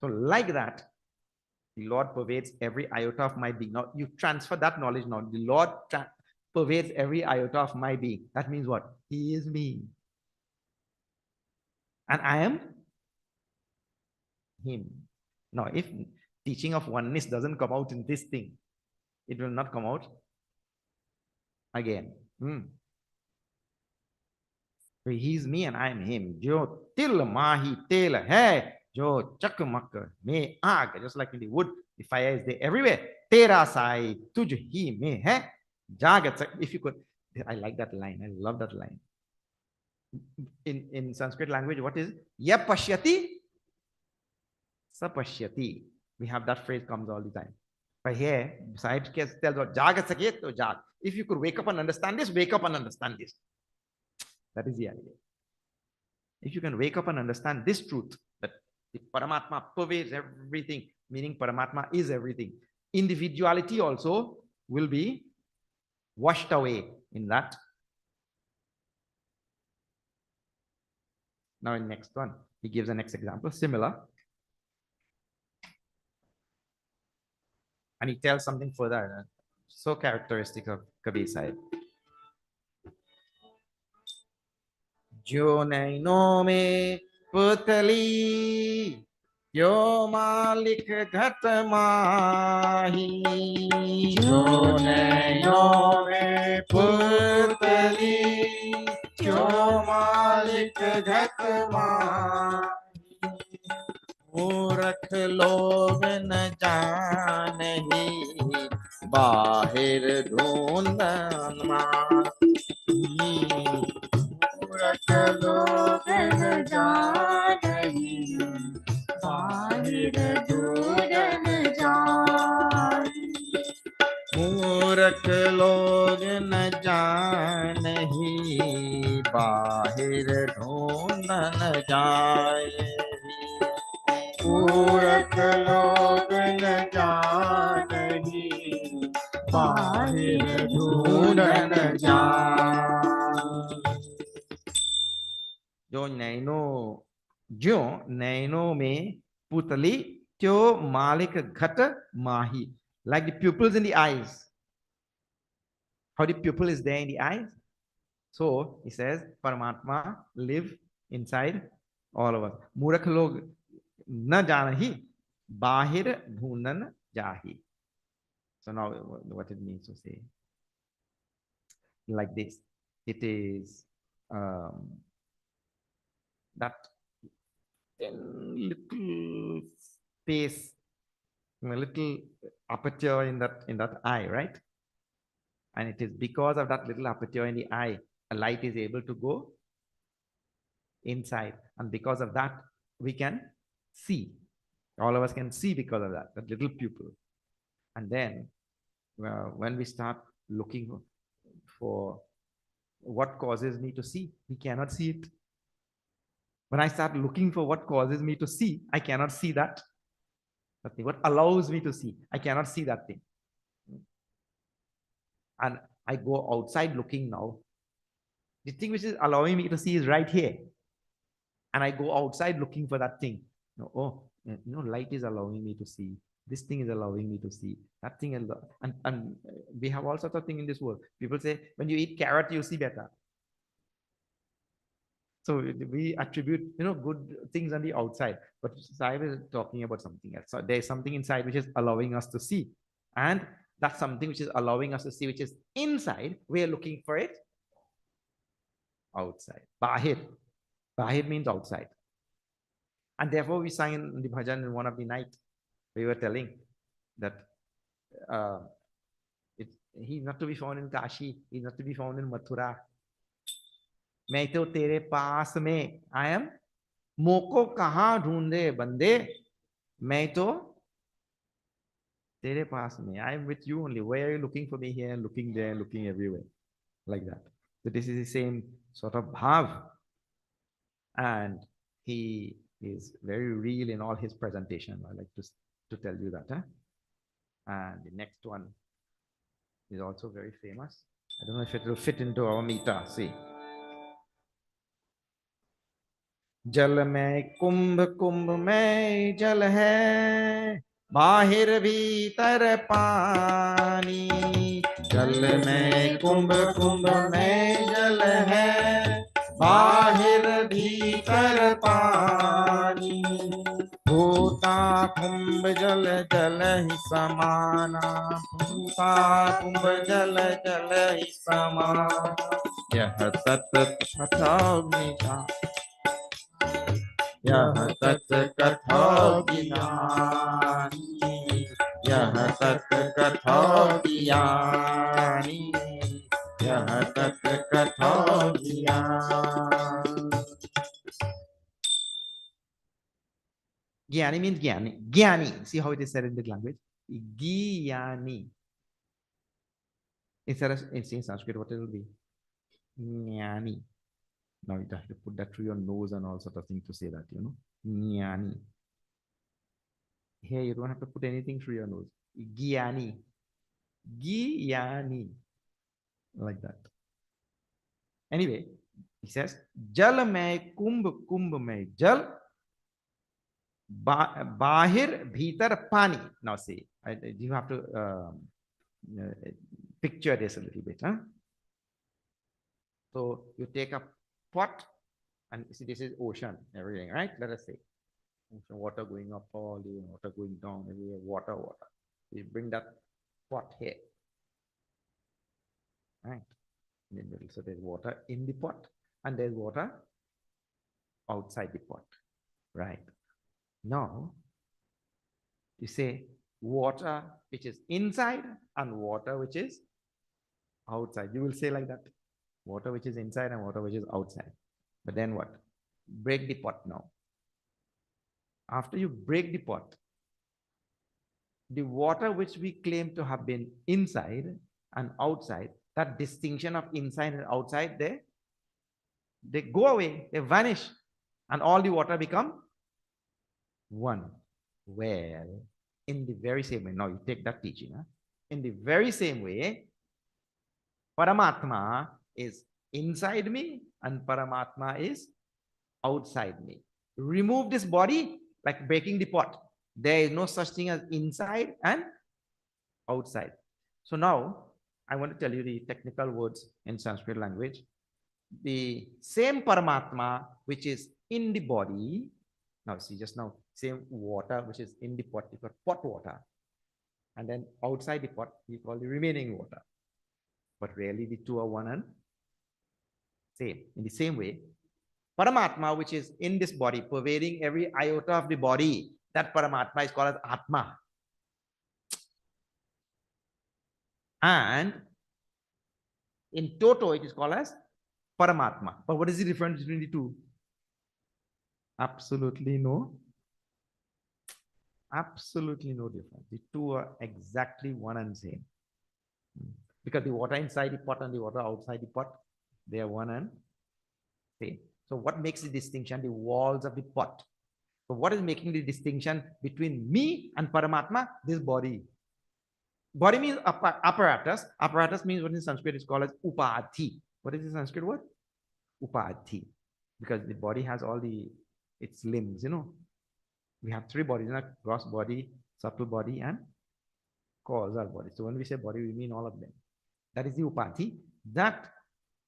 So like that, the Lord pervades every iota of my being. Now you transfer that knowledge now. The Lord pervades every iota of my being. That means what? He is me. And I am him. Now, if teaching of oneness doesn't come out in this thing, it will not come out again. So he's me and I am him. Jo til mahi tel hai, jo chakmak me aag. Just like in the wood, the fire is there everywhere. Tera sai tuj hi me hai. Jagat. If you could, I like that line. I love that line. In Sanskrit language, what is ya pashyati? Sapashyati. We have that phrase comes all the time. But here, Sahib tells what jagat saket to jag. If you could wake up and understand this, wake up and understand this. That is the idea. If you can wake up and understand this truth, that the Paramatma pervades everything, meaning Paramatma is everything. Individuality also will be washed away in that. Now in next one, he gives the next example, similar. And he tells something further, so characteristic of Kabir Sahib. जो नैनों में पुतली यो मालिक घट माही जो नैनों में पुतली यो मालिक घट माही मूर्ख लोग न जानही बाहिर ढूंढन माही मूर्ख लोग न जानही बाहिर ढूंढन जाही मूर्ख लोग न जानही बाहिर ढूंढन जाए मूर्ख लोग न जानही बाहिर ढूंढन जाए जो नैनो में पुतली त्यो मालिक घट माही. Like the pupils in the eyes. How the pupil is there in the eyes. So he says Paramatma live inside all of us. Murakh log na janahi bahir dhundan jahi. So now what it means to say like this. It is that little space, a little aperture in that eye, right? And it is because of that little aperture in the eye, a light is able to go inside, and because of that, we can see. All of us can see because of that little pupil. And then, when we start looking for what causes me to see, we cannot see it. When I start looking for what causes me to see, I cannot see that. What allows me to see, I cannot see that thing. And I go outside looking now. The thing which is allowing me to see is right here. And I go outside looking for that thing. Light is allowing me to see. This thing is allowing me to see. That thing, and we have all sorts of things in this world. People say, when you eat carrot, you see better. So we attribute, good things on the outside, but Sahib is talking about something else. So there's something inside which is allowing us to see, and that's something which is allowing us to see, which is inside. We are looking for it outside. Bahir. Bahir means outside. And therefore we sang in the bhajan in one of the night. We were telling that he's not to be found in Kashi. He's not to be found in Mathura. मैं तो तेरे पास में I am मोको कहाँ ढूंढे बंदे मैं तो Tere paas mein. I am with you only. Why are you looking for me here, looking there, looking everywhere? Like that. So this is the same sort of bhav. And he is very real in all his presentation. I like to tell you that. Huh? And the next one is also very famous. I don't know if it will fit into our meter. See. जल में कुंभ कुंभ में जल है बाहिर भीतर पानी जल में कुंभ कुंभ में जल है बाहिर भीतर पानी भूता कुंभ जल जल ही समाना भूता कुंभ जल जल ही समाना यह तत् कथा मीठा यह तत् कथा ज्ञानी यह तत् कथा ज्ञानी यह तत् कथा ज्ञानी Gyani means Gyani. Gyani. See how it is said in the language? Gyani. Instead of in Sanskrit, what it will be? Jnani. Now you have to put that through your nose and all sort of things to say that, you know. Jnani. Here you don't have to put anything through your nose. Gyani. Gyani. Like that. Anyway, he says, Jal mein kumbh kumbh mein jal. Bahir bhitar pani. Now see, you have to picture this a little bit. Huh? So you take a pot and see this is ocean, everything, right? Let us say. Ocean, water going up all the water going down, everywhere, water, water. You bring that pot here. Right? In the middle. So there's water in the pot and there's water outside the pot. Right. Now, you say water which is inside and water which is outside. You will say like that. Water which is inside and water which is outside. But then what? Break the pot now. After you break the pot, the water which we claim to have been inside and outside, that distinction of inside and outside, they go away, they vanish, and all the water become one. Well, in the very same way, now you take that teaching. Huh? In the very same way, Paramatma is inside me and Paramatma is outside me. Remove this body like breaking the pot. There is no such thing as inside and outside. So now I want to tell you the technical words in Sanskrit language. The same Paramatma which is in the body. Now see just now, same water which is in the pot, you got pot water. And then outside the pot, we call the remaining water. But really the two are one and same. In the same way, Paramatma which is in this body, pervading every iota of the body, that Paramatma is called as Atma. And in toto, it is called as Paramatma. But what is the difference between the two? Absolutely no. Absolutely no difference. The two are exactly one and same. Because the water inside the pot and the water outside the pot, they are one and same. So what makes the distinction? The walls of the pot. So what is making the distinction between me and Paramatma? This body. Body means apparatus. Apparatus means what in Sanskrit is called as upadhi. What is the Sanskrit word? Upadhi. Because the body has all its limbs, you know. We have three bodies, gross body, subtle body, and causal body. So when we say body, we mean all of them. That is the upadhi. That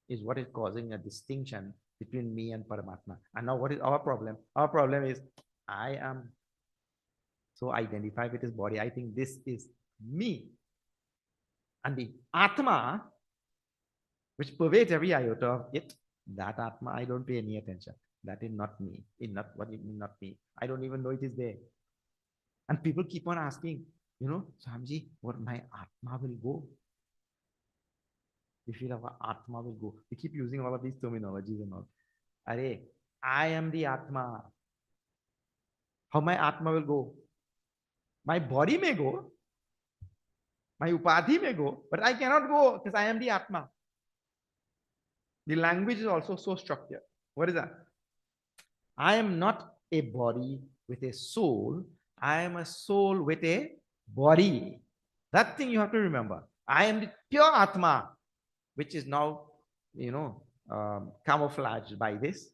is what is causing a distinction between me and Paramatma. And now what is our problem? Our problem is I am so identified with this body. I think this is me. And the Atma, which pervades every iota of it, that Atma, I don't pay any attention. That is not me. It's not what it means, not me. I don't even know it is there. And people keep on asking, you know, Swamiji, what my Atma will go? We feel our Atma will go. We keep using all of these terminologies and all. Arey, I am the Atma. How my Atma will go? My body may go, My upadhi may go, but I cannot go because I am the Atma. The language is also so structured. What is that? I am not a body with a soul. I am a soul with a body. That thing you have to remember. I am the pure Atma, which is now, camouflaged by this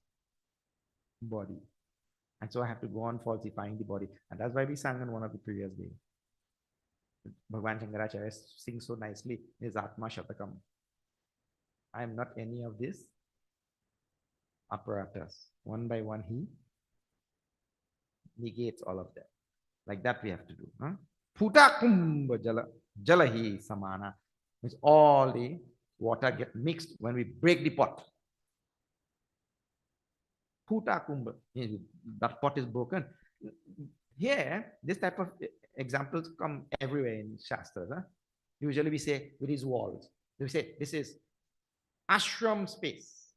body. And so I have to go on falsifying the body. And that's why we sang on one of the previous days. Bhagavan Shankaracharya sings so nicely his Atma Shatakam. I am not any of this apparatus. One by one, he negates all of that. Like that we have to do. Puta kumbha jalahi samana. Means all the water get mixed when we break the pot. Puta kumbha. That pot is broken. Here, this type of examples come everywhere in Shastras. Usually we say with these walls. We say this is ashram space.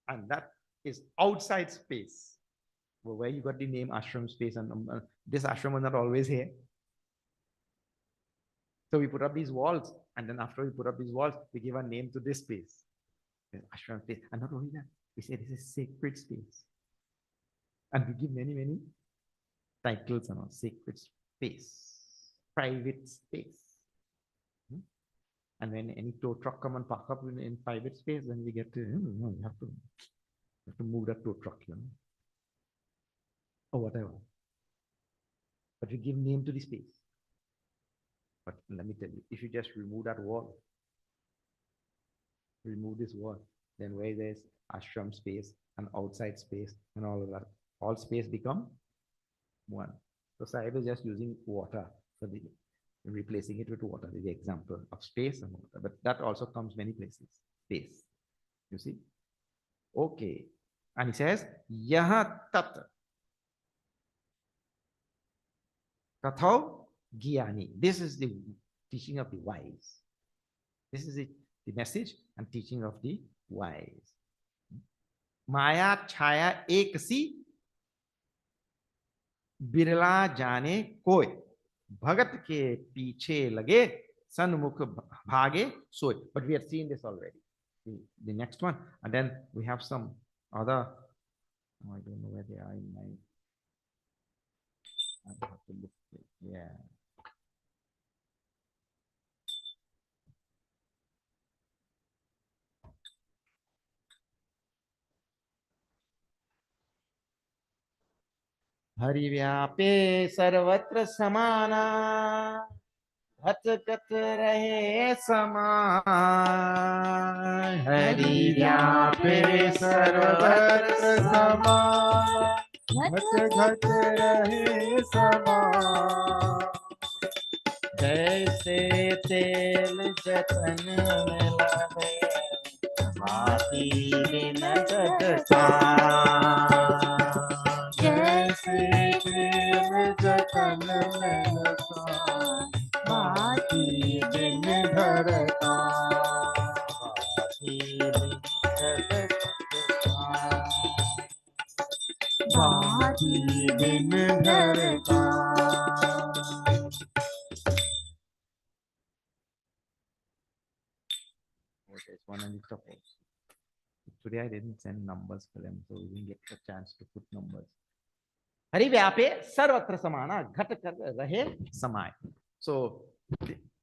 And that is outside space. Well, where you got the name ashram space, and this ashram was not always here. So we put up these walls, and then after we put up these walls, we give a name to this space. Ashram space. And not only that, we say this is sacred space. And we give many, many titles and all. Sacred space, private space. And when any tow truck come and park up in private space, then we get to, you have to move that tow truck, or whatever. But we give name to the space. But let me tell you, if you just remove that wall, remove this wall, then where there's ashram space and outside space and all of that, all space become one. So Sahib is just using water for the replacing it with water, the example of space and water. But that also comes many places. Space. You see? Okay. And he says, Yaha tat Kathau Gyani. This is the teaching of the wise. This is the message and teaching of the wise. Maya Chaya Ekasi Birla Jane Koi. Bhagat ke piche lage sanmukh bhage soy. But we have seen this already. The next one. And then we have some other, I don't know where they are in my, I have to look. Yeah. Hari vyape sarvatra samana घट घट रहे समान हरि व्यापे सर्वत्र समान घट घट रहे समान जैसे तेल जतन में लगे माटी बिन जगता जैसे तेल जतन में लगा माटी बिन धरता माटी बिन धरता There's one on the top also. Today I didn't send numbers for them, so we didn't get a chance to put numbers. Hari vyape sarvatra samana ghat kar rahe samay. So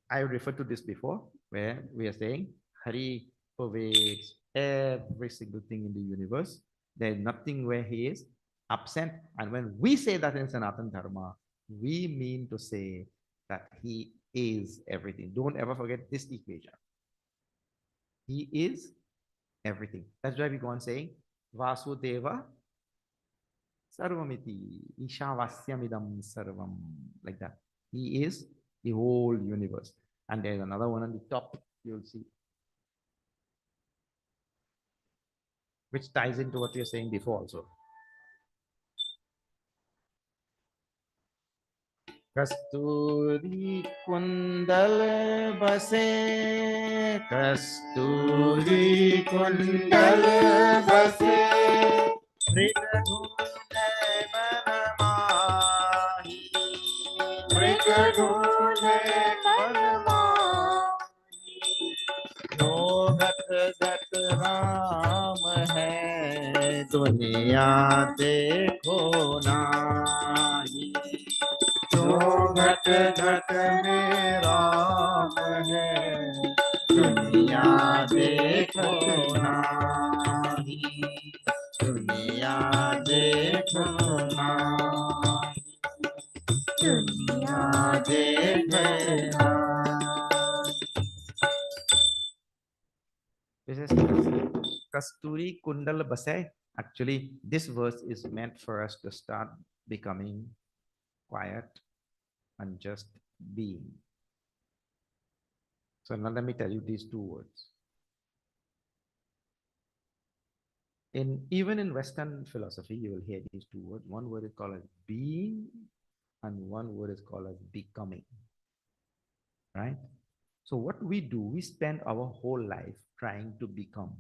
I referred to this before, where we are saying Hari pervades every single thing in the universe. There is nothing where he is absent. And when we say that in Sanatana Dharma, we mean to say that he is everything. Don't ever forget this equation. He is everything. That's why we go on saying Vasudeva Sarvamiti Ishavasyamidam Sarvam, like that. He is the whole universe. And there's another one on the top, you'll see, which ties into what we were saying before also. Kasturi Kundal Base, कस्तूरी कुंडल बसे मृग ढूंढे बन माही मृग ढूंढे मन माही है दुनिया देखो नाही। जो घट घट में राम है दुनिया देखो नाही। दुनिया देखो नाही। दुनिया देखो नाही। This is Kasturi Kundal Basai. Actually, this verse is meant for us to start becoming quiet and just being. So now let me tell you these two words. Even in Western philosophy, you will hear these two words. One word is called as being, and one word is called as becoming. Right? So what we do, we spend our whole life trying to become.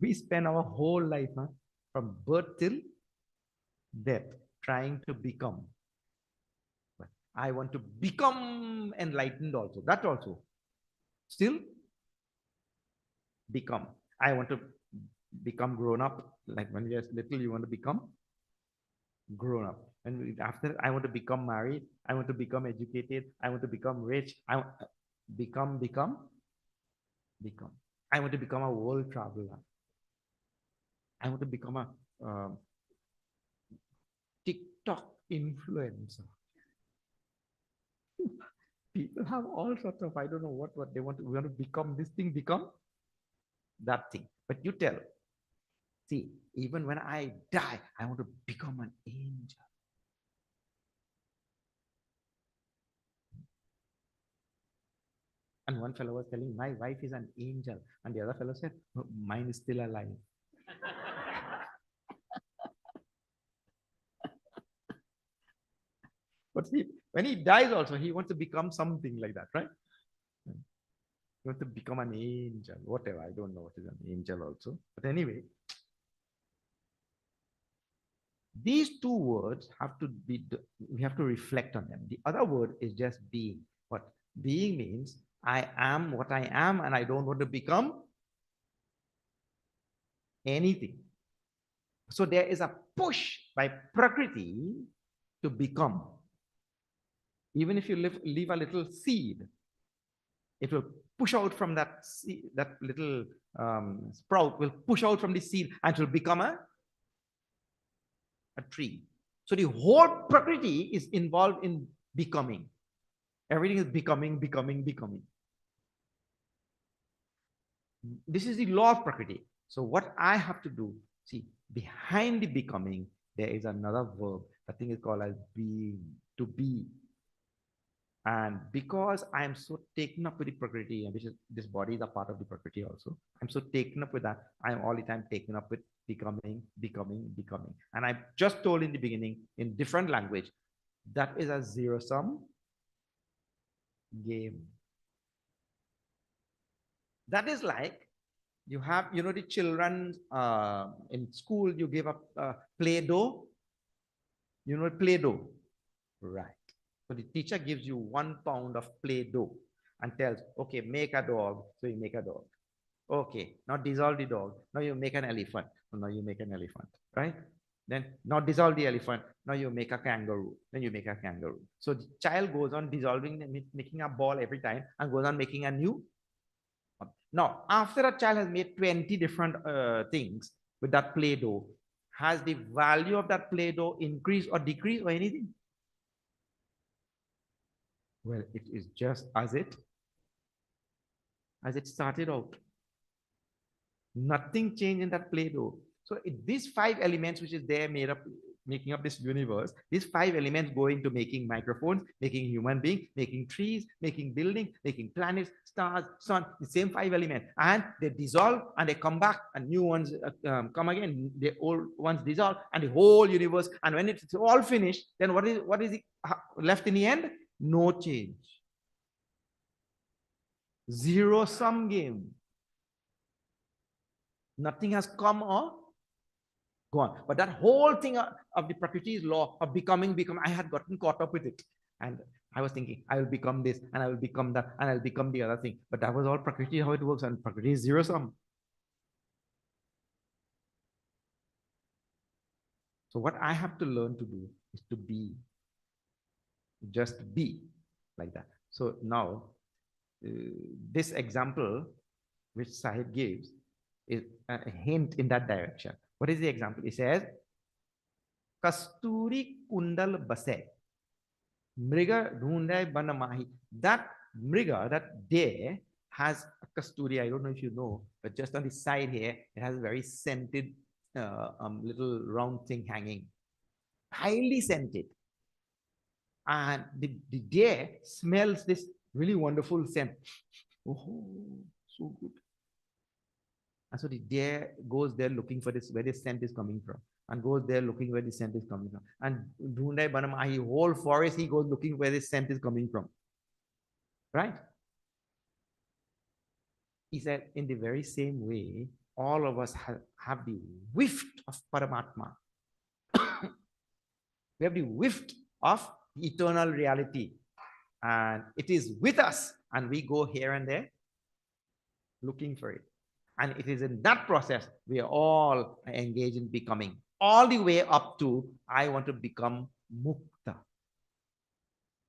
We spend our whole life from birth till death trying to become. But I want to become enlightened also. That also. Still become. I want to become grown up. Like when you're little, you want to become grown up. And after I want to become married. I want to become educated. I want to become rich. I want become. I want to become a world traveler. I want to become a TikTok influencer. People have all sorts of, I don't know what they want to, we want to become this thing, become that thing. But you tell, see, even when I die, I want to become an angel. And one fellow was telling, my wife is an angel. And the other fellow said, oh, mine is still alive. But see, when he dies also, he wants to become something like that, right? He wants to become an angel, whatever. I don't know what is an angel also. But anyway, these two words have to be, we have to reflect on them. The other word is just being. What being means, I am what I am and I don't want to become anything. So there is a push by Prakriti to become. Even if you leave a little seed, it will push out from that seed, that little sprout will push out from the seed and it will become a tree. So the whole Prakriti is involved in becoming. Everything is becoming. This is the law of Prakriti. So what I have to do, see, behind the becoming, there is another verb. That thing is called as being, to be. And because I am so taken up with the Prakriti, and which is, this body is a part of the Prakriti also, I'm so taken up with that, I am all the time taken up with becoming. And I just told in the beginning, in different language, that is a zero-sum game. That is like, you have, you know, the children in school, you give up Play-Doh. You know Play-Doh? Right. So the teacher gives you 1 pound of Play-Doh and tells, okay, make a dog. So you make a dog. Okay, now dissolve the dog. Now you make an elephant. Now you make an elephant, right? Then now dissolve the elephant. Now you make a kangaroo. Then you make a kangaroo. So the child goes on dissolving, making a ball every time and goes on making a new. Now, after a child has made 20 different things with that Play-Doh, has the value of that Play-Doh increased or decreased or anything? Well, it is just as it started out. Nothing changed in that Play-Doh. So these 5 elements which is there made up, making up this universe, these 5 elements go into making microphones, making human beings, making trees, making buildings, making planets, stars, sun, the same 5 elements. And they dissolve and they come back and new ones come again. The old ones dissolve and the whole universe. And when it's all finished, then what is it left in the end? No change. Zero-sum game. Nothing has come or gone. But that whole thing of the Prakriti's law of becoming, I had gotten caught up with it. And I was thinking, I will become this, and I will become that, and I will become the other thing. But that was all Prakriti, how it works. And Prakriti is zero-sum. So what I have to learn to do is to be, just be like that. So now, this example which Sahib gives is a hint in that direction. What is the example? He says, Kasturi Kundal Base. Mriga Dhundai Banamahi. That Mriga, that deer, has a kasturi. I don't know if you know, but just on the side here, it has a very scented little round thing hanging. Highly scented. And the deer smells this really wonderful scent. Oh, so good. And so the deer goes there looking for this, where this scent is coming from, and goes there looking where the scent is coming from. And Dhundai Banamahi, whole forest, he goes looking where this scent is coming from. Right? He said, in the very same way, all of us have the whiff of Paramatma. We have the whiff of eternal reality. And it is with us. And we go here and there looking for it. And it is in that process we are all engaged in becoming. All the way up to, I want to become mukta.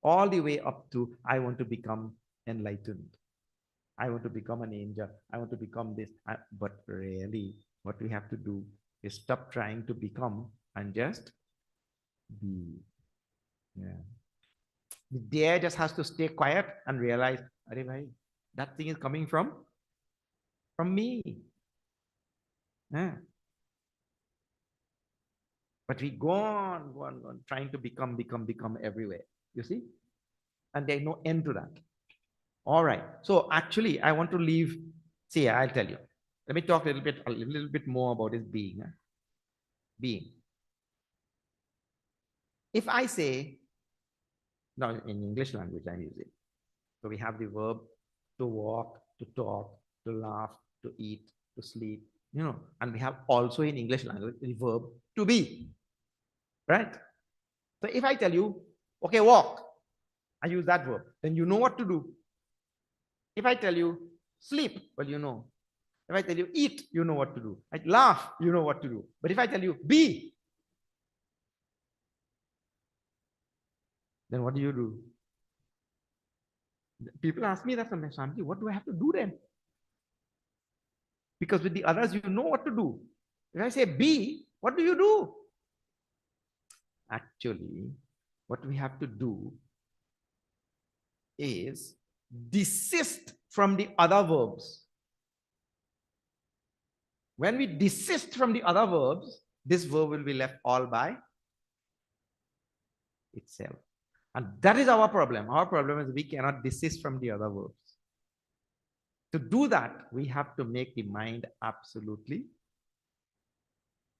All the way up to, I want to become enlightened. I want to become an angel. I want to become this. But really, what we have to do is stop trying to become and just be. Yeah. The deer just has to stay quiet and realize, Arey bhai, that thing is coming from me. Yeah. But we go on, trying to become everywhere. You see? And there's no end to that. All right. So actually, I want to leave. See, I'll tell you. Let me talk a little bit more about this being. Being. If I say, now in English language, I'm using. So we have the verb to walk, to talk, to laugh, to eat, to sleep, and we have also in English language the verb to be. Right? So if I tell you, okay, walk, I use that verb, then you know what to do. If I tell you sleep, well, you know. If I tell you eat, you know what to do. I laugh, you know what to do. But if I tell you be, then what do? People ask me that sometimes, Swamiji, what do I have to do then? Because with the others, you know what to do. If I say be, what do you do? Actually, what we have to do is desist from the other verbs. When we desist from the other verbs, this verb will be left all by itself. And that is our problem. Our problem is we cannot desist from the other verbs. To do that, we have to make the mind absolutely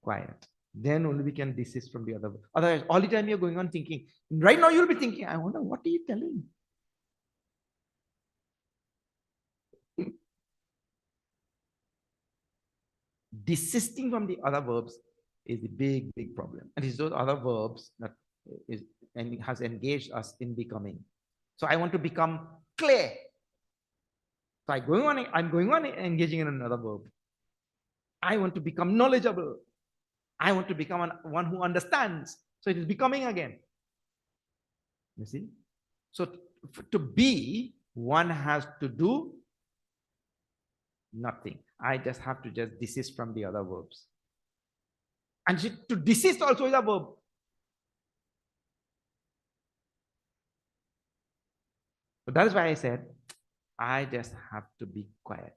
quiet. Then only we can desist from the other verbs. Otherwise, all the time you're going on thinking. Right now you'll be thinking, I wonder, what are you telling? Desisting from the other verbs is the big problem. And it's those other verbs that has engaged us in becoming. So I want to become clear. So I'm going on engaging in another verb. I want to become knowledgeable. I want to become one who understands. So it is becoming again. You see? So to be, one has to do nothing. I just have to just desist from the other verbs. And to desist also is a verb. So that is why I said, I just have to be quiet.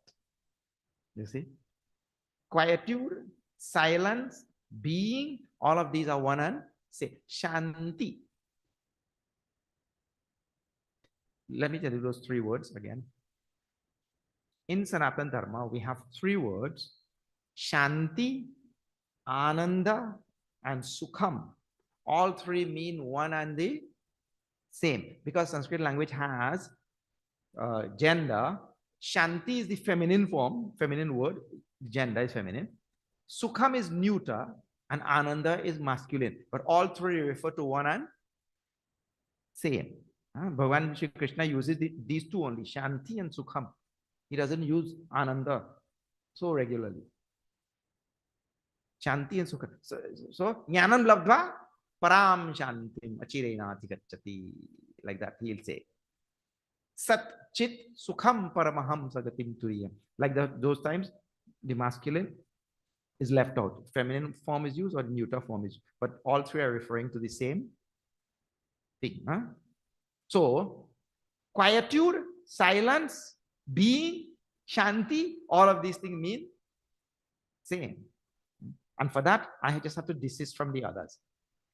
You see? Quietude, silence, being, all of these are one and say Shanti. Let me tell you those three words again. In Sanatana Dharma, we have three words: Shanti, Ananda, and Sukham. All three mean one and the same, because Sanskrit language has gender. Shanti is the feminine form, feminine word. Gender is feminine. Sukham is neuter, and Ananda is masculine. But all three refer to one and same. Bhagavan Shri Krishna uses these two only, Shanti and Sukham. He doesn't use Ananda so regularly. Shanti and Sukha. So Jnanam Labdva Param Shantim Achirenati Gacchati. Like that, he'll say. Sat Chit Sukham Paramaham Sagatim Turiyam. Like those times, the masculine is left out. Feminine form is used or neuter form is used. But all three are referring to the same thing. Huh? So, quietude, silence, being, Shanti, all of these things mean same. And for that, I just have to desist from the others.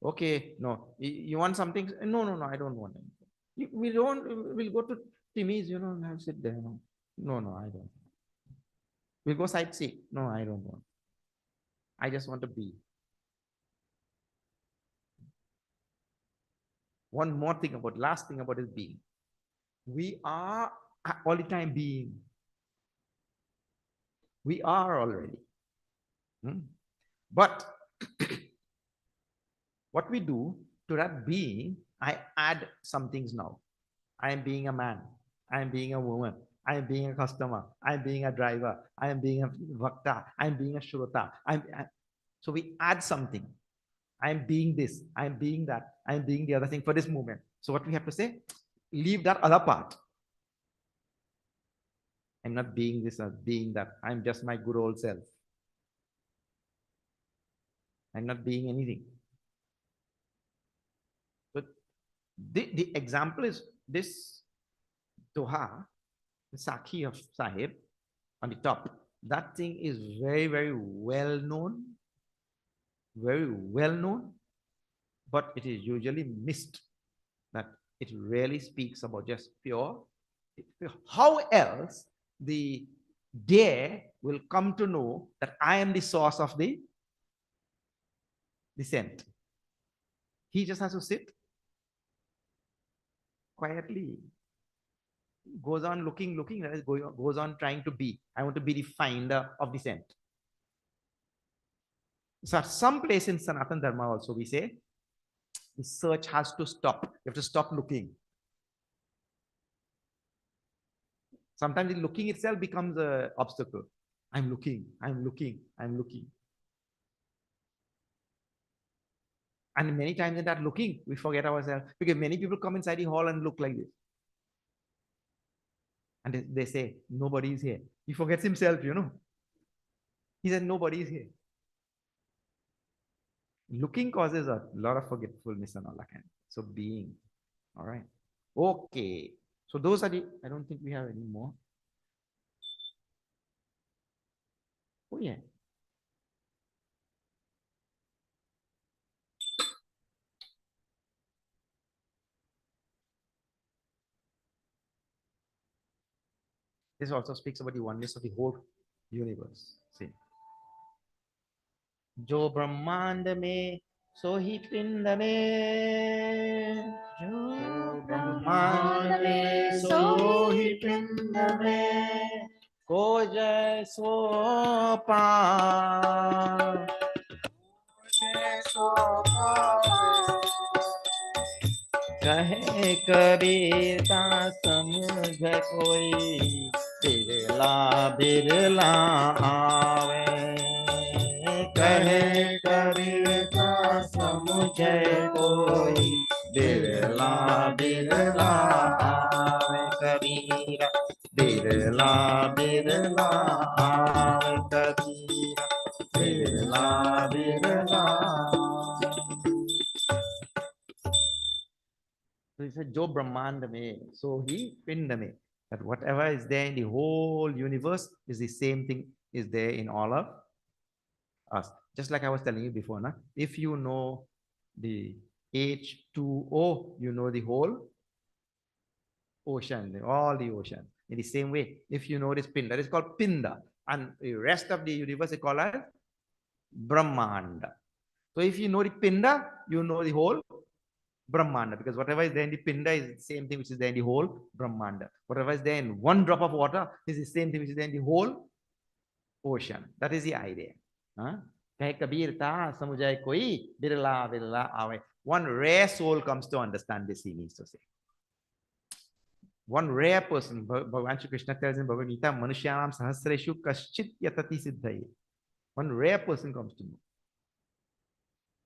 Okay, no, you want something? No, I don't want anything. We'll go to Timmy's, and I'll sit there. No, I don't. We'll go sightsee. No, I don't want. I just want to be. One more thing last thing about is being. We are all the time being. We are already. But what we do to that being, I add some things now. I am being a man. I am being a woman. I am being a customer. I am being a driver. I am being a vakta. I am being a shrota. So we add something. I am being this. I am being that. I am being the other thing for this moment. So what we have to say, leave that other part. I'm not being this or being that. I'm just my good old self. I'm not being anything. But the example is this Doha, the Sakhi of Sahib on the top. That thing is very, very well known. Very well known. But it is usually missed. That it really speaks about just pure. How else the Dohe will come to know that I am the source of the scent? He just has to sit quietly. Goes on looking, goes on trying to be. I want to be the finder of the scent. So at some place in Sanatana Dharma also we say, the search has to stop. You have to stop looking. Sometimes the looking itself becomes an obstacle. I'm looking. And many times in that looking, we forget ourselves. Because many people come inside the hall and look like this. And they say, nobody is here. He forgets himself, He said, nobody is here. Looking causes a lot of forgetfulness and all that kind. So being. All right. Okay. So those are I don't think we have any more. Oh, yeah. This also speaks about the oneness of the whole universe. See. Jo Brahmand mein, so hi pind mein. Jo Brahmand mein, so hi pind mein. Ko jai so pa. कहे कबीर का समझ कोई बिरला बिरला आवे कहे कबीर का समझ कोई बिरला बिरला आवे कबीरा बिरला बिरला आवे कबीरा Birla Birla. So he said, Jo Brahmanda me, so he Pinda me. That whatever is there in the whole universe is the same thing is there in all of us. Just like I was telling you before, na? If you know the H2O, you know the whole ocean, all the ocean. In the same way, if you know this Pinda, it's called Pinda. And the rest of the universe is called as Brahmanda. So if you know the Pinda, you know the whole Brahmanda, because whatever is there in the Pinda is the same thing which is there in the whole Brahmanda. Whatever is there in one drop of water is the same thing which is there in the whole ocean. That is the idea. Kabir ta samujhay koi birla birla aave. One rare soul comes to understand this, he means to say. One rare person, Bhagavan Shri Krishna tells in Bhagavad Gita, Manushyanam sahasreshu kaschit yatati siddhaye. One rare person comes to know.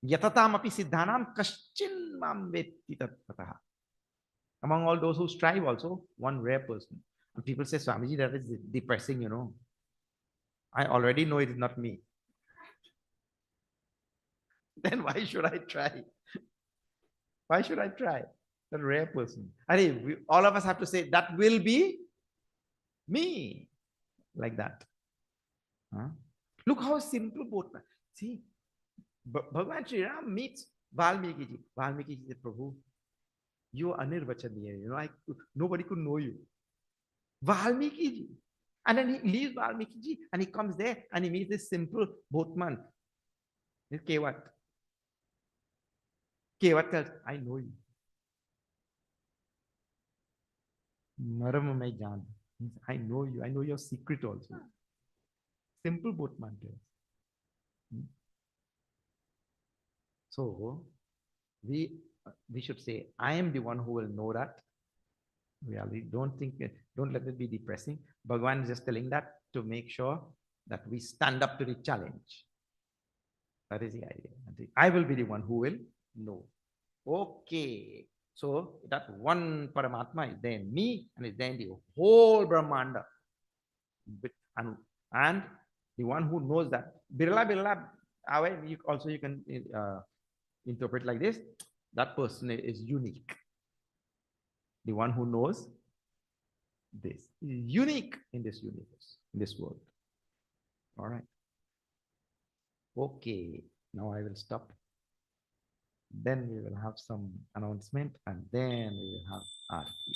Yatatam api siddhanam kaschin mam vetti tattvataha. Among all those who strive also, one rare person. And people say, Swamiji, that is depressing, you know. I already know it is not me. Then why should I try? Why should I try? That rare person. All of us have to say, that will be me. Like that. Huh? Look how simple both. See, Bhagavan Sri Ram meets Valmiki ji. Valmiki ji said, Prabhu, you are anirvachaniya. You know, nobody could know you. Valmiki ji. And then he leaves Valmiki ji and he comes there and he meets this simple boatman. Kevat. Kevat tells, I know you. Maram mai jaan. I know you. I know your secret also. Simple boatman tells. So we should say, I am the one who will know that. Really, don't let it be depressing. Bhagavan is just telling that to make sure that we stand up to the challenge. That is the idea. I will be the one who will know. Okay. So that one Paramatma is there in me and is there in the whole Brahmanda. And the one who knows that. Birla, you can interpret like this. That person is unique. The one who knows this is unique in this universe, in this world. All right. Okay. Now I will stop. Then we will have some announcement and then we will have Aarti.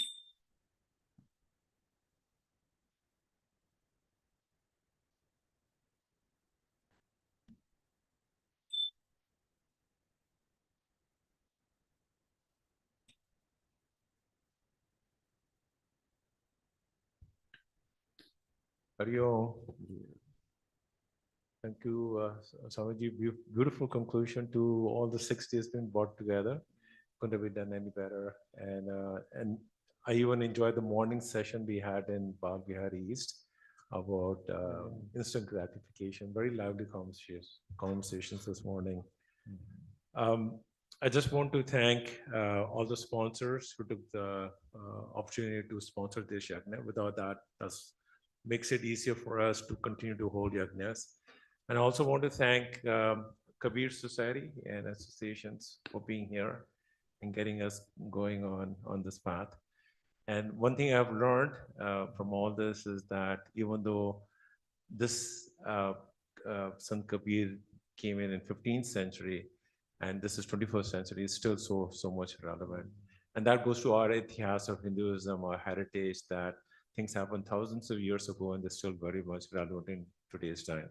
Hariyo. Thank you, Swamiji. Beautiful conclusion to all the 6 days being brought together. Couldn't have been done any better. And I even enjoyed the morning session we had in Bagh Vihari East about instant gratification. Very lively conversations this morning. I just want to thank all the sponsors who took the opportunity to sponsor this Yajna. Without that, makes it easier for us to continue to hold Yajnas. And I also want to thank Kabir Society and associations for being here and getting us going on this path. And one thing I've learned from all this is that even though this Sant Kabir came in 15th century, and this is 21st century, it's still so much relevant. And that goes to our ithihas of Hinduism, our heritage, that things happened thousands of years ago and they're still very much relevant in today's time.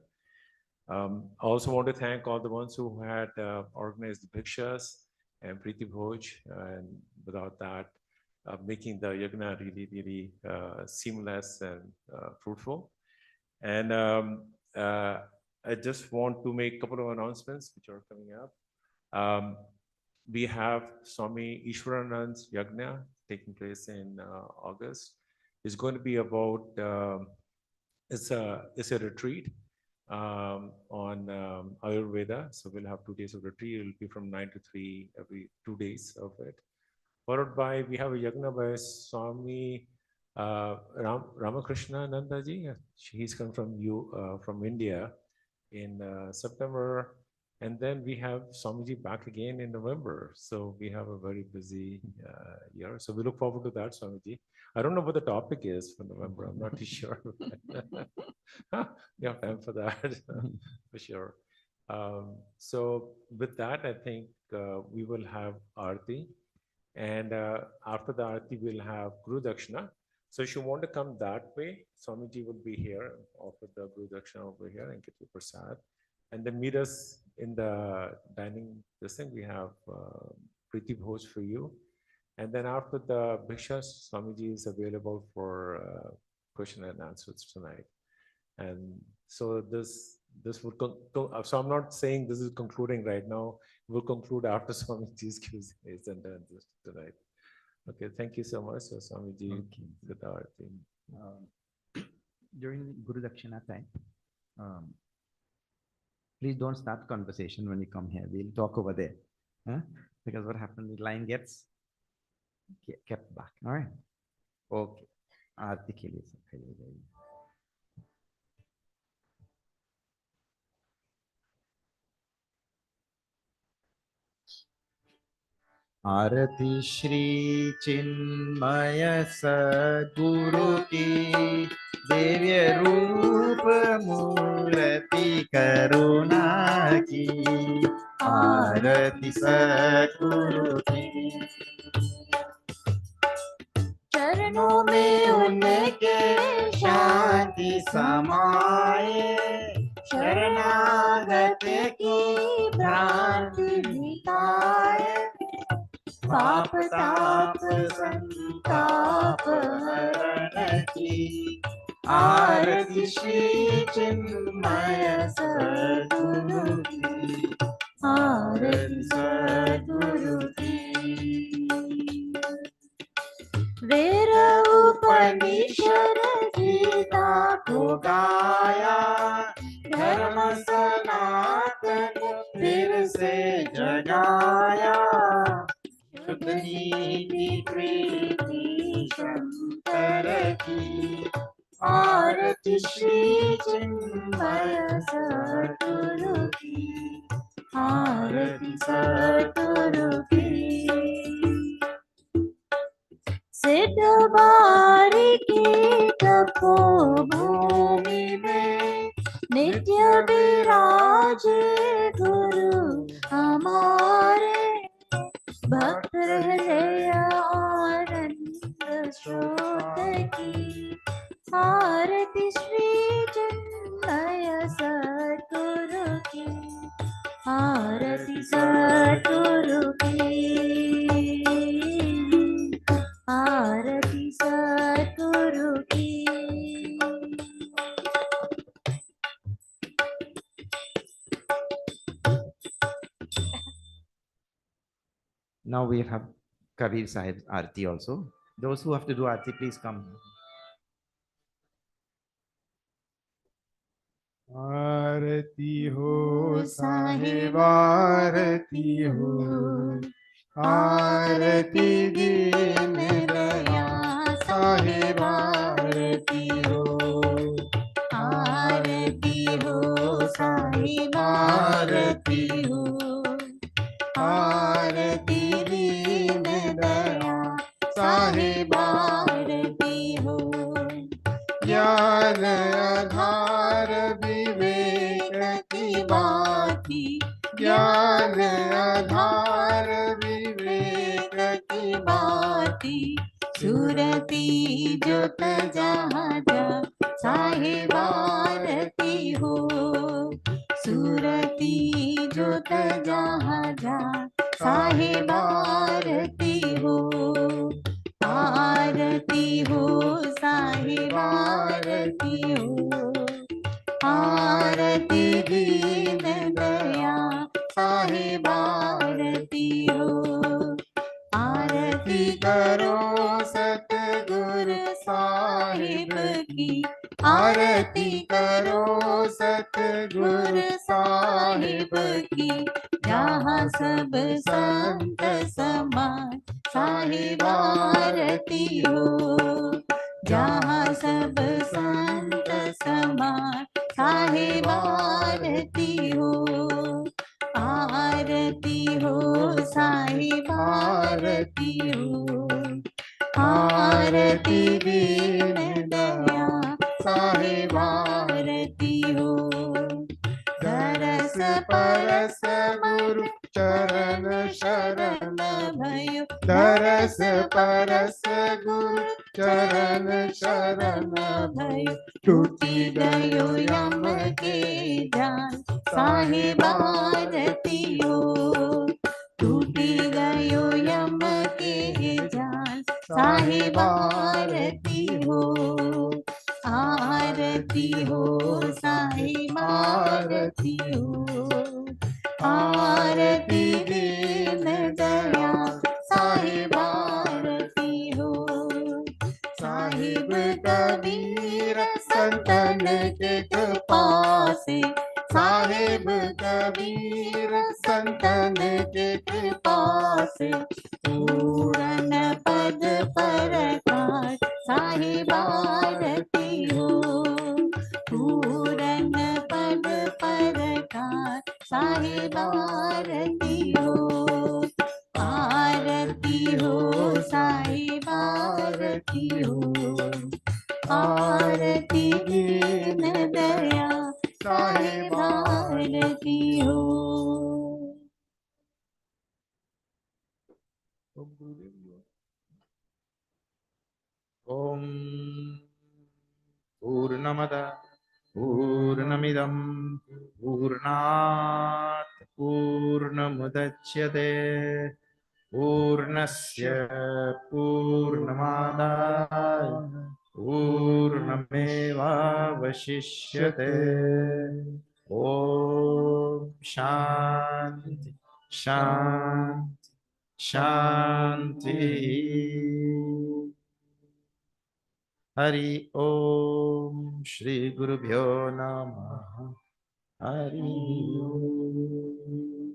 I also want to thank all the ones who had organized the bhikshas and Preeti Bhoj, and without that, making the yajna really seamless and fruitful. And I just want to make a couple of announcements which are coming up. We have Swami Ishwaranand's Yajna taking place in August. It's going to be about, it's a retreat on Ayurveda. So we'll have 2 days of retreat. It will be from 9 to 3 every 2 days of it. Followed by, we have a Yajna by Swami Prakashanandaji. He's come from India in September. And then we have Swamiji back again in November. So we have a very busy year. So we look forward to that, Swamiji. I don't know what the topic is for November. I'm not too sure. You have time for that, for sure. So with that, I think we will have Aarti. And after the Aarti, we'll have Guru Dakshina. So if you want to come that way, Swamiji will be here, offer the Guru Dakshina over here and get you prasad. And then meet us in the dining, this thing, we have Preeti Bhoj for you. And then after the bhikshas, Swamiji is available for question and answers tonight. And so this would, so I'm not saying this is concluding right now. We'll conclude after Swamiji's Q&A is done this tonight. Okay, thank you so much, Swamiji. During Guru Dakshina time, Please don't start conversation when you come here. We'll talk over there. Huh? Because what happens, the line gets kept back. All right. Okay. आरती के लिए सब खड़े हो जाइए. आरती श्री चिन्मय सद्गुरु की, दिव्य रूप मूर्ति करुणा की. आरती सद्गुरु की, चरणों में उनके शांति समाए. शरणागत की भ्रांति मिटाए. पाप ताप संताप हरण की. आरती श्री चिन्मय सद्गुरु की. आरती सद्गुरु की. वेद उपनिषद गीता को गाया. धर्म सनातन फिर से जगाया. शुद्ध नीति प्रीति शंकर की. आरती श्री चिन्मय सद्गुरु की. आरती सद्गुरु की. सिद्ध बारी की तपोभूमि में नित्य विराजे गुरु हमारे. भक्त हृदय आनंद स्रोत की. आरती श्री चिन्मय सद्गुरु की. आरती सद्गुरु की. आरती सद्गुरु की. Now we have Kabir Sahib's Aarti also. Those who have to do Aarti, please come. आरती हो साहिब आरती हो. आरती दीन दया साहिब आरती हो. आरती हो साहिब आरती हो. आरती दीन दया साहिब आरती हो. ज्ञान आधार विवेक की बाती. ज्ञान आधार विवेक की बाती. सुरती ज्योत जहाँ जा साहिब आरती हो. सुरती ज्योत जहाँ जा साहिब आरती हो. आरती हो साहिब आरती हो. आरती दीन दया साहिब आरती हो. आरती करो सतगुरु साहिब की. आरती करो सतगुरु साहिब की. जहाँ सब संत समान साहिब आरती हो. जहाँ सब संत समान साहिब आरती हो. आरती हो साहिब आरती हो. आरती दीन दया साहिब आरती हो. दरस परस गुरु चरण शरण भयो. दरस परस गुरु चरण शरण भयो. टूटी गयो यम के जाल साहिब आरती हो. टूटी गयो यम के जाल साहिब आरती हो. आरती हो साहिब आरती हो. आरती दीन दया साहिब आरती हो. साहिब कबीर संतन के पासे साहिब साहेब कबीर संतन के कृपा से पूरन पद परकार साहिब आरती हो। पूरन पद परकार साहिब आरती हो। आरती हो साहिब आरती हो। आरती दीन दया साहिब आरती हो। ओम पूर्णमद पूर्णमिदं पूर्णात् पूर्णमुदच्यते पूर्णस्य पूर्णमादाय पूर्णमेवावशिष्यते। ओम शांति शांति शांति। हरि ओम श्री गुरुभ्यो नमः। हरि ओम।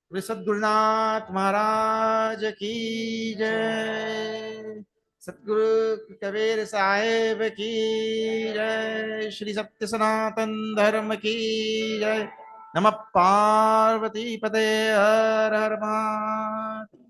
श्री सद्गुरुनाथ महाराज की जय। सतगुरु कबीर साहेब की जय। श्री सत्य सनातन धर्म की जय। नमः पार्वती पते हर हर महादेव।